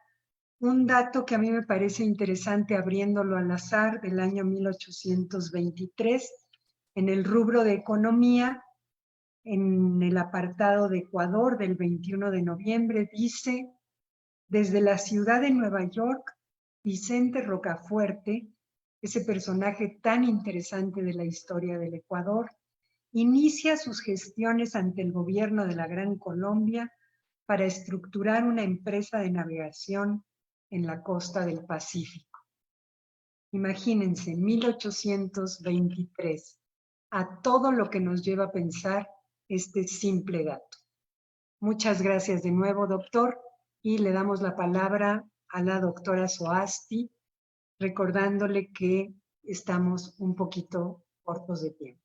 un dato que a mí me parece interesante abriéndolo al azar del año 1823 en el rubro de economía, en el apartado de Ecuador del 21 de noviembre, dice: desde la ciudad de Nueva York, Vicente Rocafuerte, ese personaje tan interesante de la historia del Ecuador, inicia sus gestiones ante el gobierno de la Gran Colombia para estructurar una empresa de navegación en la costa del Pacífico. Imagínense, 1823, a todo lo que nos lleva a pensar este simple dato. Muchas gracias de nuevo, doctor, y le damos la palabra a la doctora Soasti, recordándole que estamos un poquito cortos de tiempo.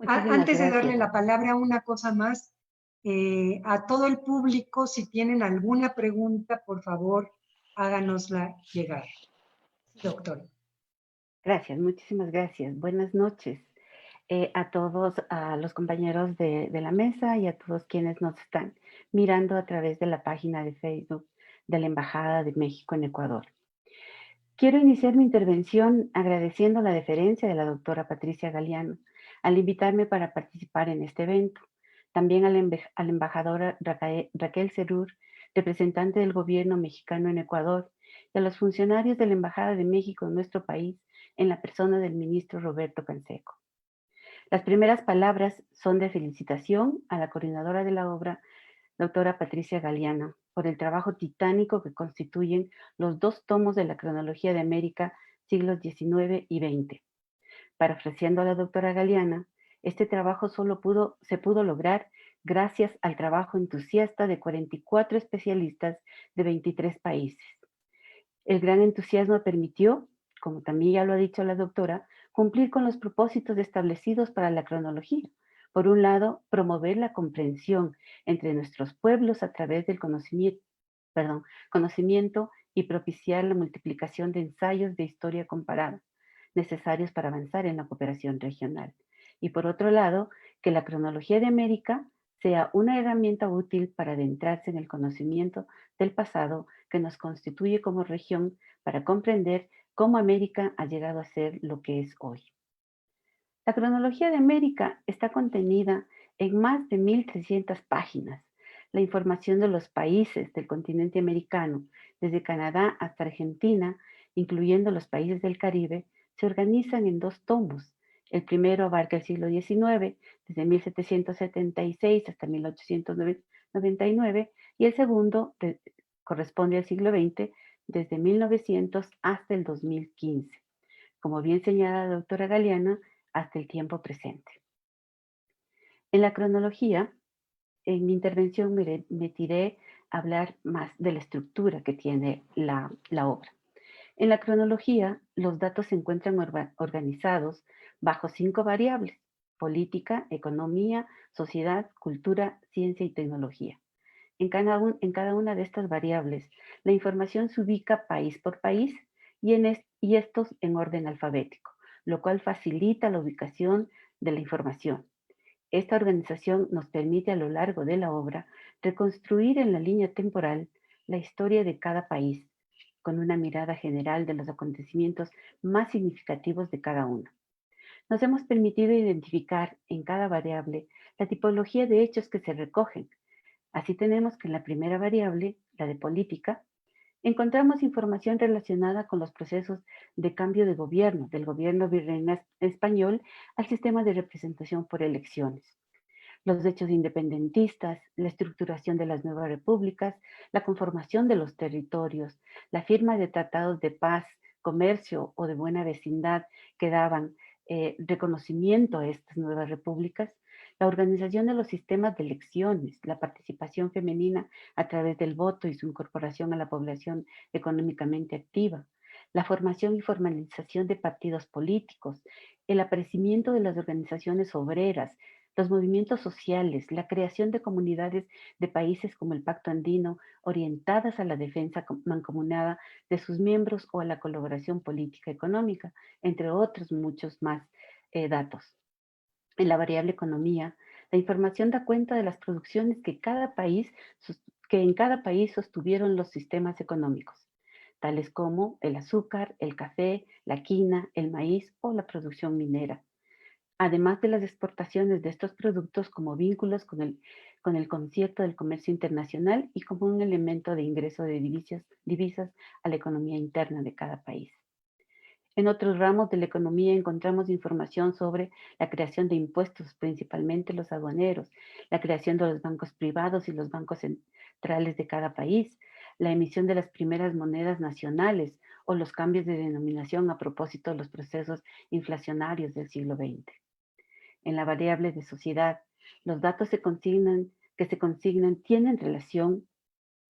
Antes de darle la palabra, una cosa más, a todo el público, si tienen alguna pregunta, por favor, háganosla llegar. Doctor. Gracias, muchísimas gracias. Buenas noches. a todos, a los compañeros de la mesa y a todos quienes nos están mirando a través de la página de Facebook de la Embajada de México en Ecuador. Quiero iniciar mi intervención agradeciendo la deferencia de la doctora Patricia Galeano al invitarme para participar en este evento. También a la embajadora Raquel Serur, representante del gobierno mexicano en Ecuador, y a los funcionarios de la Embajada de México en nuestro país, en la persona del ministro Roberto Canseco. Las primeras palabras son de felicitación a la coordinadora de la obra, doctora Patricia Galeano, por el trabajo titánico que constituyen los 2 tomos de la cronología de América, siglos XIX y XX. Parafraseando a la doctora Galeana, este trabajo se pudo lograr gracias al trabajo entusiasta de 44 especialistas de 23 países. El gran entusiasmo permitió, como también ya lo ha dicho la doctora, cumplir con los propósitos establecidos para la cronología. Por un lado, promover la comprensión entre nuestros pueblos a través del conocimiento y propiciar la multiplicación de ensayos de historia comparada, necesarios para avanzar en la cooperación regional. Y por otro lado, que la cronología de América sea una herramienta útil para adentrarse en el conocimiento del pasado que nos constituye como región para comprender cómo América ha llegado a ser lo que es hoy. La cronología de América está contenida en más de 1.300 páginas. La información de los países del continente americano, desde Canadá hasta Argentina, incluyendo los países del Caribe, se organizan en 2 tomos. El primero abarca el siglo XIX, desde 1776 hasta 1899, y el segundo corresponde al siglo XX, desde 1900 hasta el 2015. Como bien señala la doctora Galeana, hasta el tiempo presente. En la cronología, en mi intervención me tiré a hablar más de la estructura que tiene la obra. En la cronología, los datos se encuentran organizados bajo 5 variables: política, economía, sociedad, cultura, ciencia y tecnología. En cada una de estas variables, la información se ubica país por país y estos en orden alfabético, lo cual facilita la ubicación de la información. Esta organización nos permite a lo largo de la obra reconstruir en la línea temporal la historia de cada país, con una mirada general de los acontecimientos más significativos de cada uno. Nos hemos permitido identificar en cada variable la tipología de hechos que se recogen. Así tenemos que en la primera variable, la de política, encontramos información relacionada con los procesos de cambio de gobierno, del gobierno virreinal español al sistema de representación por elecciones, los hechos independentistas, la estructuración de las nuevas repúblicas, la conformación de los territorios, la firma de tratados de paz, comercio o de buena vecindad que daban reconocimiento a estas nuevas repúblicas, la organización de los sistemas de elecciones, la participación femenina a través del voto y su incorporación a la población económicamente activa, la formación y formalización de partidos políticos, el aparecimiento de las organizaciones obreras, los movimientos sociales, la creación de comunidades de países como el Pacto Andino, orientadas a la defensa mancomunada de sus miembros o a la colaboración política económica, entre otros muchos más datos. En la variable economía, la información da cuenta de las producciones que en cada país sostuvieron los sistemas económicos, tales como el azúcar, el café, la quina, el maíz o la producción minera, además de las exportaciones de estos productos como vínculos con el concierto del comercio internacional y como un elemento de ingreso de divisas a la economía interna de cada país. En otros ramos de la economía encontramos información sobre la creación de impuestos, principalmente los aduaneros, la creación de los bancos privados y los bancos centrales de cada país, la emisión de las primeras monedas nacionales o los cambios de denominación a propósito de los procesos inflacionarios del siglo XX. En la variable de sociedad, los datos que se consignan tienen relación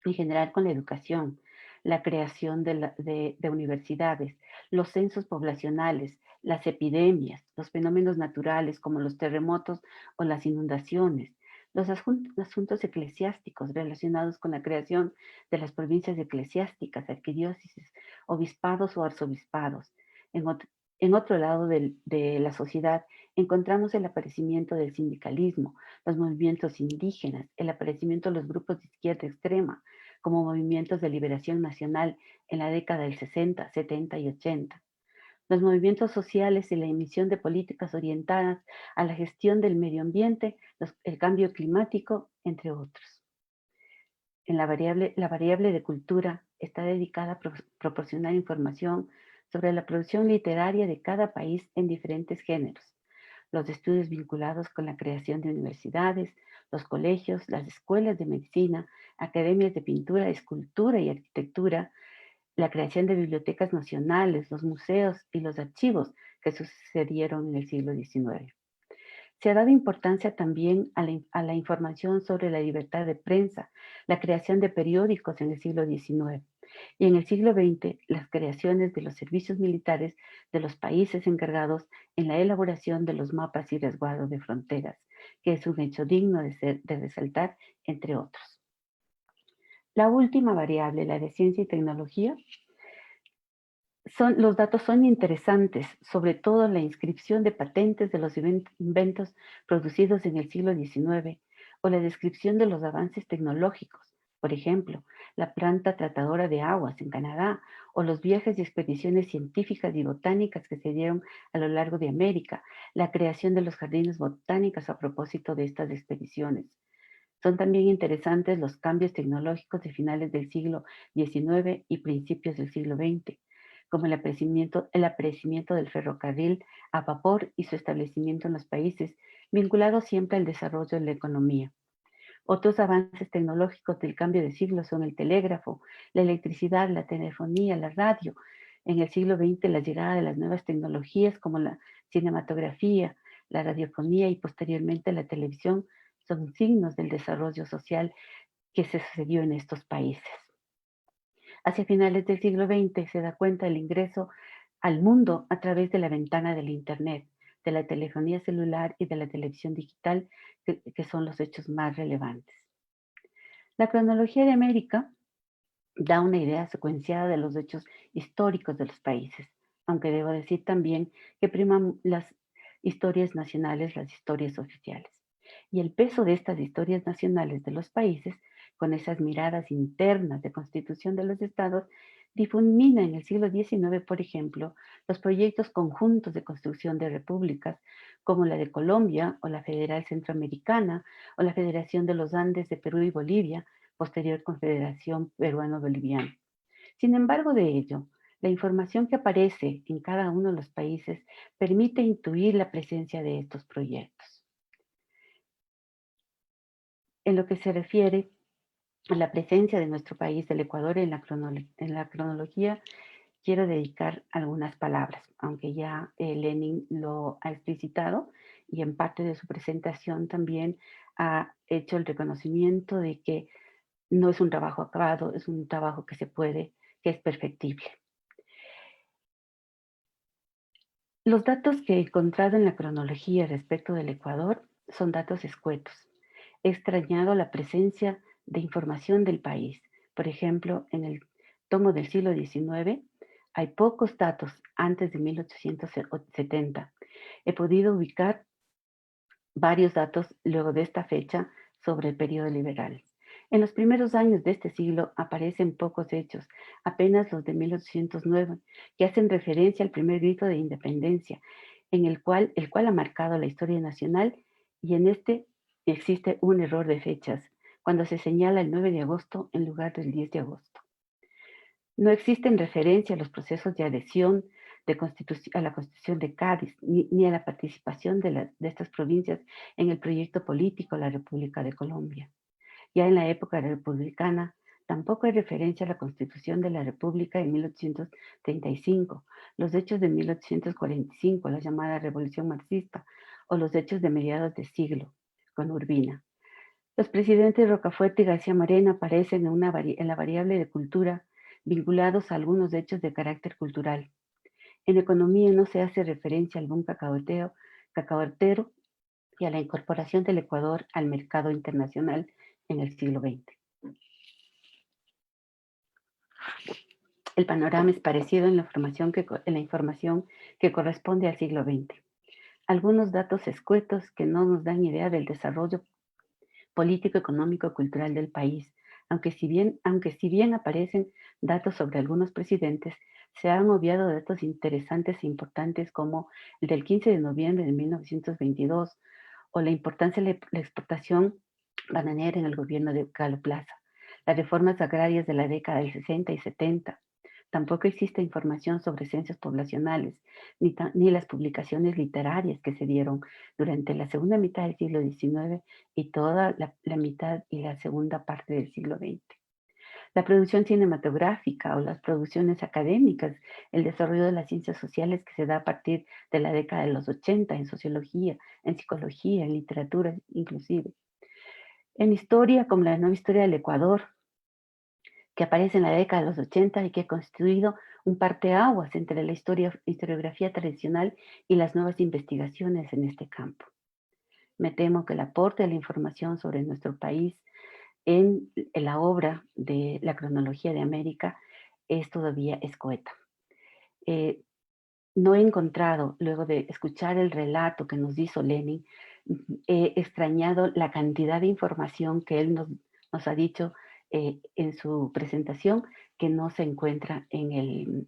en general con la educación, la creación de universidades, los censos poblacionales, las epidemias, los fenómenos naturales como los terremotos o las inundaciones, los asuntos eclesiásticos relacionados con la creación de las provincias eclesiásticas, arquidiócesis, obispados o arzobispados, En otro lado de la sociedad encontramos el aparecimiento del sindicalismo, los movimientos indígenas, el aparecimiento de los grupos de izquierda extrema, como movimientos de liberación nacional en la década del 60, 70 y 80. Los movimientos sociales y la emisión de políticas orientadas a la gestión del medio ambiente, el cambio climático, entre otros. La variable de cultura está dedicada a proporcionar información sobre la producción literaria de cada país en diferentes géneros, los estudios vinculados con la creación de universidades, los colegios, las escuelas de medicina, academias de pintura, escultura y arquitectura, la creación de bibliotecas nacionales, los museos y los archivos que sucedieron en el siglo XIX. Se ha dado importancia también a la información sobre la libertad de prensa, la creación de periódicos en el siglo XIX. Y en el siglo XX, las creaciones de los servicios militares de los países encargados en la elaboración de los mapas y resguardo de fronteras, que es un hecho digno de resaltar, entre otros. La última variable, la de ciencia y tecnología, los datos son interesantes, sobre todo la inscripción de patentes de los inventos producidos en el siglo XIX o la descripción de los avances tecnológicos, por ejemplo, la planta tratadora de aguas en Canadá o los viajes y expediciones científicas y botánicas que se dieron a lo largo de América, la creación de los jardines botánicos a propósito de estas expediciones. Son también interesantes los cambios tecnológicos de finales del siglo XIX y principios del siglo XX, como el aparecimiento del ferrocarril a vapor y su establecimiento en los países, vinculado siempre al desarrollo de la economía. Otros avances tecnológicos del cambio de siglo son el telégrafo, la electricidad, la telefonía, la radio. En el siglo XX, la llegada de las nuevas tecnologías como la cinematografía, la radiofonía y posteriormente la televisión son signos del desarrollo social que se sucedió en estos países. Hacia finales del siglo XX se da cuenta del ingreso al mundo a través de la ventana del Internet, de la telefonía celular y de la televisión digital, que son los hechos más relevantes. La cronología de América da una idea secuenciada de los hechos históricos de los países, aunque debo decir también que priman las historias nacionales, las historias oficiales. Y el peso de estas historias nacionales de los países, con esas miradas internas de constitución de los estados, difumina en el siglo XIX, por ejemplo, los proyectos conjuntos de construcción de repúblicas, como la de Colombia o la Federal Centroamericana o la Federación de los Andes de Perú y Bolivia, posterior Confederación Peruano-Boliviana. Sin embargo de ello, la información que aparece en cada uno de los países permite intuir la presencia de estos proyectos. En lo que se refiere a la presencia de nuestro país, del Ecuador, en la cronología, quiero dedicar algunas palabras, aunque ya Lenin lo ha explicitado y en parte de su presentación también ha hecho el reconocimiento de que no es un trabajo acabado, es un trabajo que se puede, que es perfectible. Los datos que he encontrado en la cronología respecto del Ecuador son datos escuetos. He extrañado la presencia de información del país. Por ejemplo, en el tomo del siglo XIX hay pocos datos antes de 1870. He podido ubicar varios datos luego de esta fecha sobre el periodo liberal. En los primeros años de este siglo aparecen pocos hechos, apenas los de 1809, que hacen referencia al primer grito de independencia, el cual ha marcado la historia nacional, y en este existe un error de fechas, cuando se señala el 9 de agosto en lugar del 10 de agosto. No existen referencia a los procesos de adhesión a la Constitución de Cádiz, ni a la participación de estas provincias en el proyecto político de la República de Colombia. Ya en la época republicana, tampoco hay referencia a la Constitución de la República de 1835, los hechos de 1845, la llamada Revolución Marxista, o los hechos de mediados de siglo, con Urbina. Los presidentes Rocafuerte y García Moreno aparecen en la variable de cultura, vinculados a algunos hechos de carácter cultural. En economía no se hace referencia al boom cacahuetero y a la incorporación del Ecuador al mercado internacional en el siglo XX. El panorama es parecido en la información que corresponde al siglo XX. Algunos datos escuetos que no nos dan idea del desarrollo político, económico, cultural del país, aunque si bien aparecen datos sobre algunos presidentes, se han obviado datos interesantes e importantes como el del 15 de noviembre de 1922 o la importancia de la exportación bananera en el gobierno de Carlos Plaza, las reformas agrarias de la década del 60 y 70. Tampoco existe información sobre censos poblacionales, ni las publicaciones literarias que se dieron durante la segunda mitad del siglo XIX y toda la mitad y la segunda parte del siglo XX. La producción cinematográfica o las producciones académicas, el desarrollo de las ciencias sociales que se da a partir de la década de los 80 en sociología, en psicología, en literatura inclusive. En historia, como la nueva historia del Ecuador, que aparece en la década de los 80 y que ha constituido un parteaguas entre la historiografía tradicional y las nuevas investigaciones en este campo. Me temo que el aporte de la información sobre nuestro país en la obra de la cronología de América es todavía escueta. No he encontrado, luego de escuchar el relato que nos hizo Lenin, he extrañado la cantidad de información que él nos ha dicho en su presentación que no se encuentra en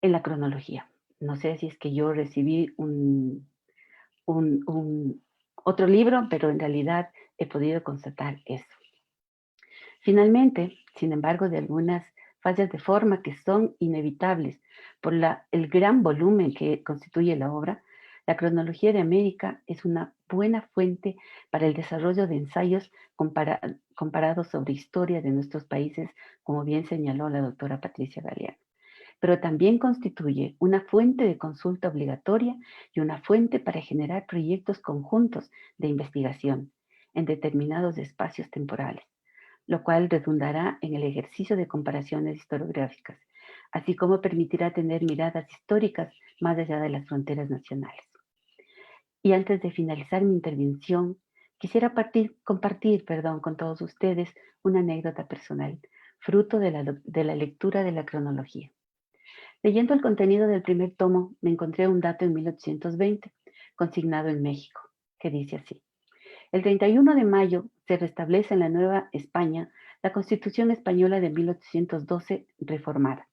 la cronología. No sé si es que yo recibí otro libro, pero en realidad he podido constatar eso. Finalmente, sin embargo, de algunas fallas de forma que son inevitables por el gran volumen que constituye la obra, la cronología de América es una buena fuente para el desarrollo de ensayos comparados sobre historia de nuestros países, como bien señaló la doctora Patricia Galeano. Pero también constituye una fuente de consulta obligatoria y una fuente para generar proyectos conjuntos de investigación en determinados espacios temporales, lo cual redundará en el ejercicio de comparaciones historiográficas, así como permitirá tener miradas históricas más allá de las fronteras nacionales. Y antes de finalizar mi intervención, quisiera compartir con todos ustedes una anécdota personal, fruto de la lectura de la cronología. Leyendo el contenido del primer tomo, me encontré un dato en 1820, consignado en México, que dice así: el 31 de mayo se restablece en la Nueva España la Constitución Española de 1812 reformada.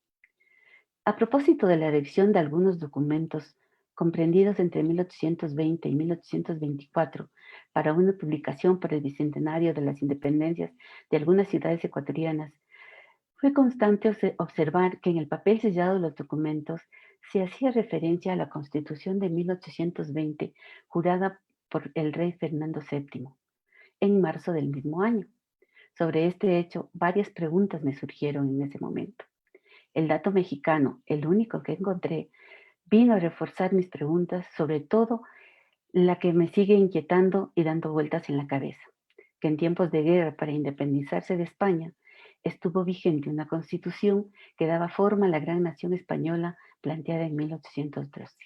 A propósito de la revisión de algunos documentos comprendidos entre 1820 y 1824 para una publicación por el bicentenario de las independencias de algunas ciudades ecuatorianas, fue constante observar que en el papel sellado de los documentos se hacía referencia a la Constitución de 1820 jurada por el rey Fernando VII en marzo del mismo año. Sobre este hecho, varias preguntas me surgieron en ese momento. El dato mexicano, el único que encontré, vino a reforzar mis preguntas, sobre todo la que me sigue inquietando y dando vueltas en la cabeza, que en tiempos de guerra para independizarse de España, estuvo vigente una constitución que daba forma a la gran nación española planteada en 1813.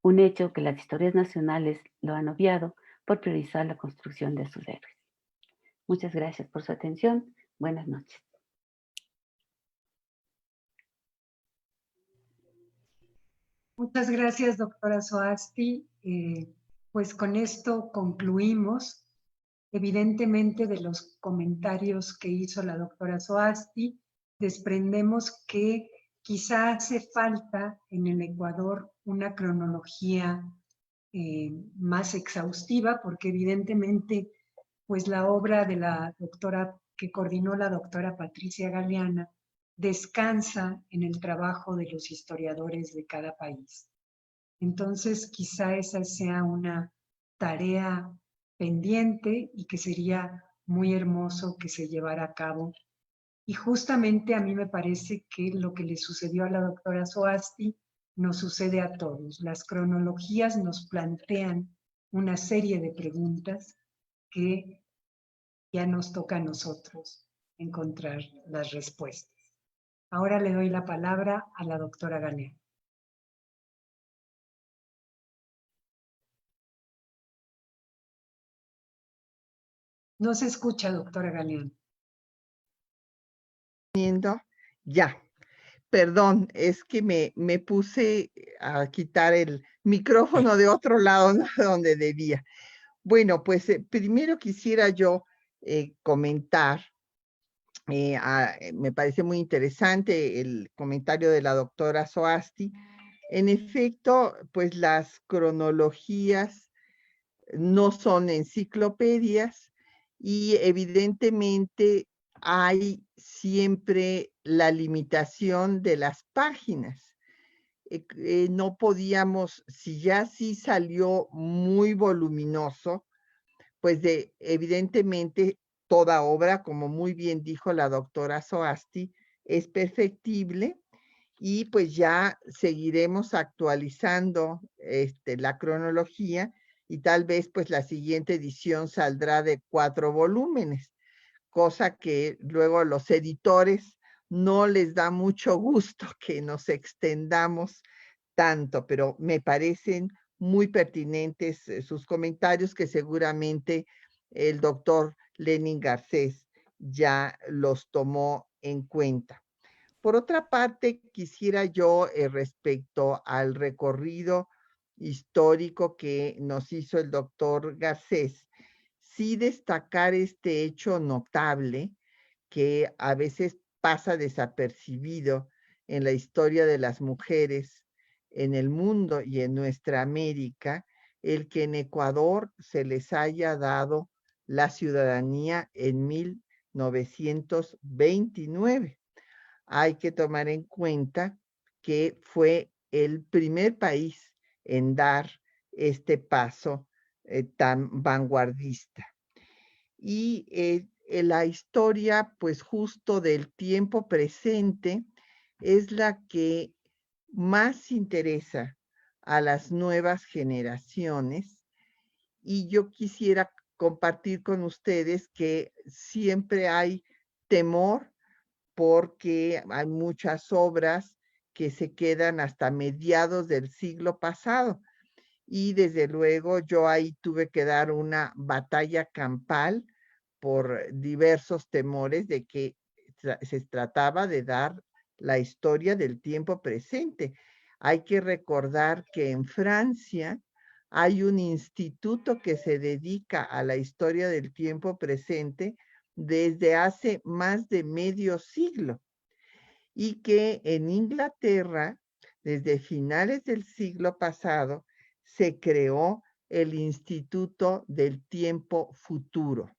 Un hecho que las historias nacionales lo han obviado por priorizar la construcción de sus héroes. Muchas gracias por su atención. Buenas noches. Muchas gracias, doctora Soasti. Pues con esto concluimos. Evidentemente, de los comentarios que hizo la doctora Soasti, desprendemos que quizá hace falta en el Ecuador una cronología más exhaustiva, porque evidentemente, pues la obra de la doctora que coordinó la doctora Patricia Galeana descansa en el trabajo de los historiadores de cada país. Entonces, quizá esa sea una tarea pendiente y que sería muy hermoso que se llevara a cabo. Y justamente a mí me parece que lo que le sucedió a la doctora Soasti nos sucede a todos. Las cronologías nos plantean una serie de preguntas que ya nos toca a nosotros encontrar las respuestas. Ahora le doy la palabra a la doctora Galeano. No se escucha, doctora Galeano. Ya, perdón, es que me puse a quitar el micrófono de otro lado, no de donde debía. Bueno, pues primero quisiera yo comentar, me parece muy interesante el comentario de la doctora Soasti. En efecto, pues las cronologías no son enciclopedias y evidentemente hay siempre la limitación de las páginas. No podíamos, si ya sí salió muy voluminoso, pues evidentemente toda obra, como muy bien dijo la doctora Soasti, es perfectible y pues ya seguiremos actualizando la cronología y tal vez pues la siguiente edición saldrá de 4 volúmenes, cosa que luego los editores no les da mucho gusto que nos extendamos tanto, pero me parecen muy pertinentes sus comentarios que seguramente el doctor Lenin Garcés ya los tomó en cuenta. Por otra parte, quisiera yo, respecto al recorrido histórico que nos hizo el doctor Garcés, sí destacar este hecho notable que a veces pasa desapercibido en la historia de las mujeres en el mundo y en nuestra América, el que en Ecuador se les haya dado la ciudadanía en 1929. Hay que tomar en cuenta que fue el primer país en dar este paso tan vanguardista. Y la historia, pues justo del tiempo presente, es la que más interesa a las nuevas generaciones. Y yo quisiera compartir con ustedes que siempre hay temor porque hay muchas obras que se quedan hasta mediados del siglo pasado. Y desde luego yo ahí tuve que dar una batalla campal por diversos temores de que se trataba de dar la historia del tiempo presente. Hay que recordar que en Francia hay un instituto que se dedica a la historia del tiempo presente desde hace más de medio siglo y que en Inglaterra, desde finales del siglo pasado, se creó el Instituto del Tiempo Futuro,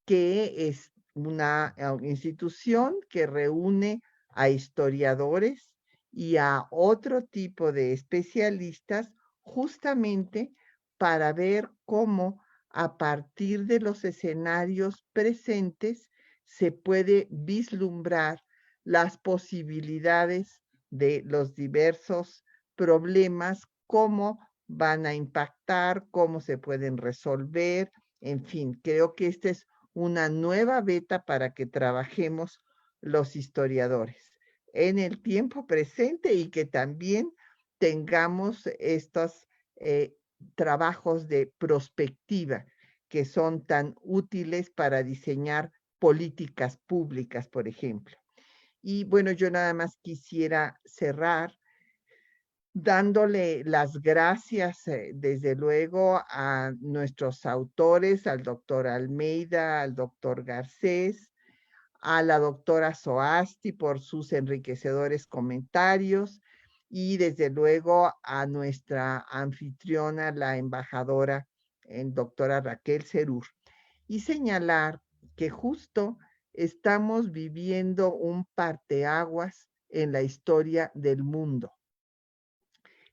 que es una institución que reúne a historiadores y a otro tipo de especialistas justamente para ver cómo a partir de los escenarios presentes se puede vislumbrar las posibilidades de los diversos problemas, cómo van a impactar, cómo se pueden resolver, en fin, creo que esta es una nueva beta para que trabajemos los historiadores en el tiempo presente y que también tengamos estos trabajos de prospectiva que son tan útiles para diseñar políticas públicas, por ejemplo. Y bueno, yo nada más quisiera cerrar dándole las gracias, desde luego, a nuestros autores, al doctor Almeida, al doctor Garcés, a la doctora Soasti por sus enriquecedores comentarios y desde luego a nuestra anfitriona, la embajadora, doctora Raquel Serur. Y señalar que justo estamos viviendo un parteaguas en la historia del mundo.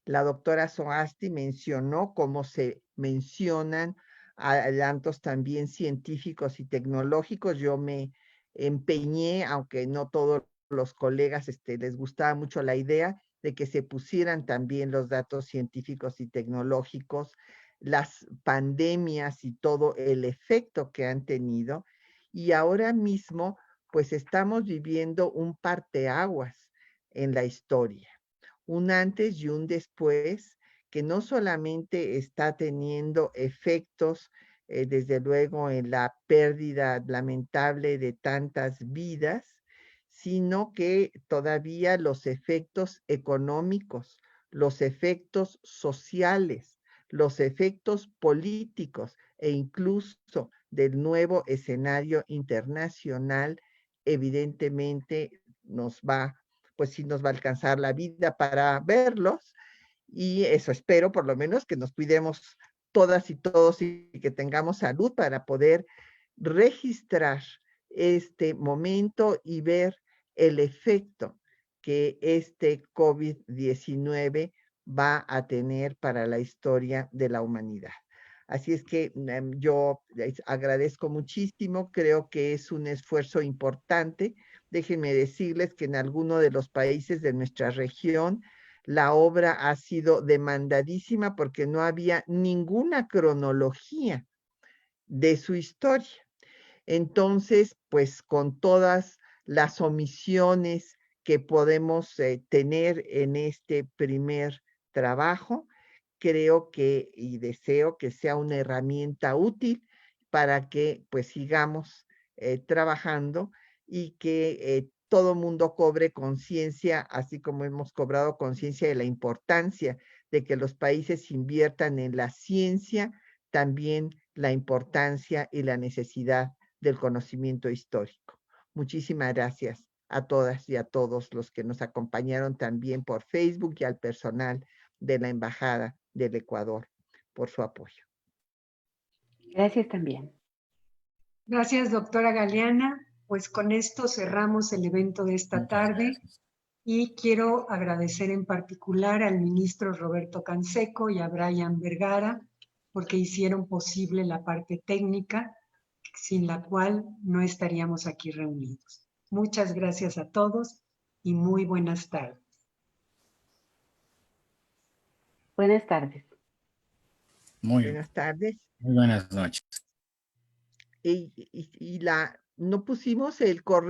La doctora Soasti mencionó cómo se mencionan adelantos también científicos y tecnológicos. Yo me empeñé, aunque no todos los colegas les gustaba mucho la idea de que se pusieran también los datos científicos y tecnológicos, las pandemias y todo el efecto que han tenido. Y ahora mismo, pues estamos viviendo un parteaguas en la historia, un antes y un después que no solamente está teniendo efectos, desde luego, en la pérdida lamentable de tantas vidas, sino que todavía los efectos económicos, los efectos sociales, los efectos políticos e incluso del nuevo escenario internacional, evidentemente pues sí nos va a alcanzar la vida para verlos, y eso espero, por lo menos, que nos cuidemos todas y todos y que tengamos salud para poder registrar este momento y ver el efecto que este COVID-19 va a tener para la historia de la humanidad. Así es que yo les agradezco muchísimo, creo que es un esfuerzo importante. Déjenme decirles que en alguno de los países de nuestra región la obra ha sido demandadísima porque no había ninguna cronología de su historia. Entonces, pues con todas las omisiones que podemos tener en este primer trabajo, creo que y deseo que sea una herramienta útil para que pues sigamos trabajando y que todo mundo cobre conciencia, así como hemos cobrado conciencia de la importancia de que los países inviertan en la ciencia, también la importancia y la necesidad del conocimiento histórico. Muchísimas gracias a todas y a todos los que nos acompañaron también por Facebook y al personal de la Embajada del Ecuador por su apoyo. Gracias también. Gracias, doctora Galeana. Pues con esto cerramos el evento de esta tarde y quiero agradecer en particular al ministro Roberto Canseco y a Brian Vergara porque hicieron posible la parte técnica, sin la cual no estaríamos aquí reunidos. Muchas gracias a todos y muy buenas tardes. Buenas tardes. Buenas tardes. Muy buenas noches. No pusimos el correo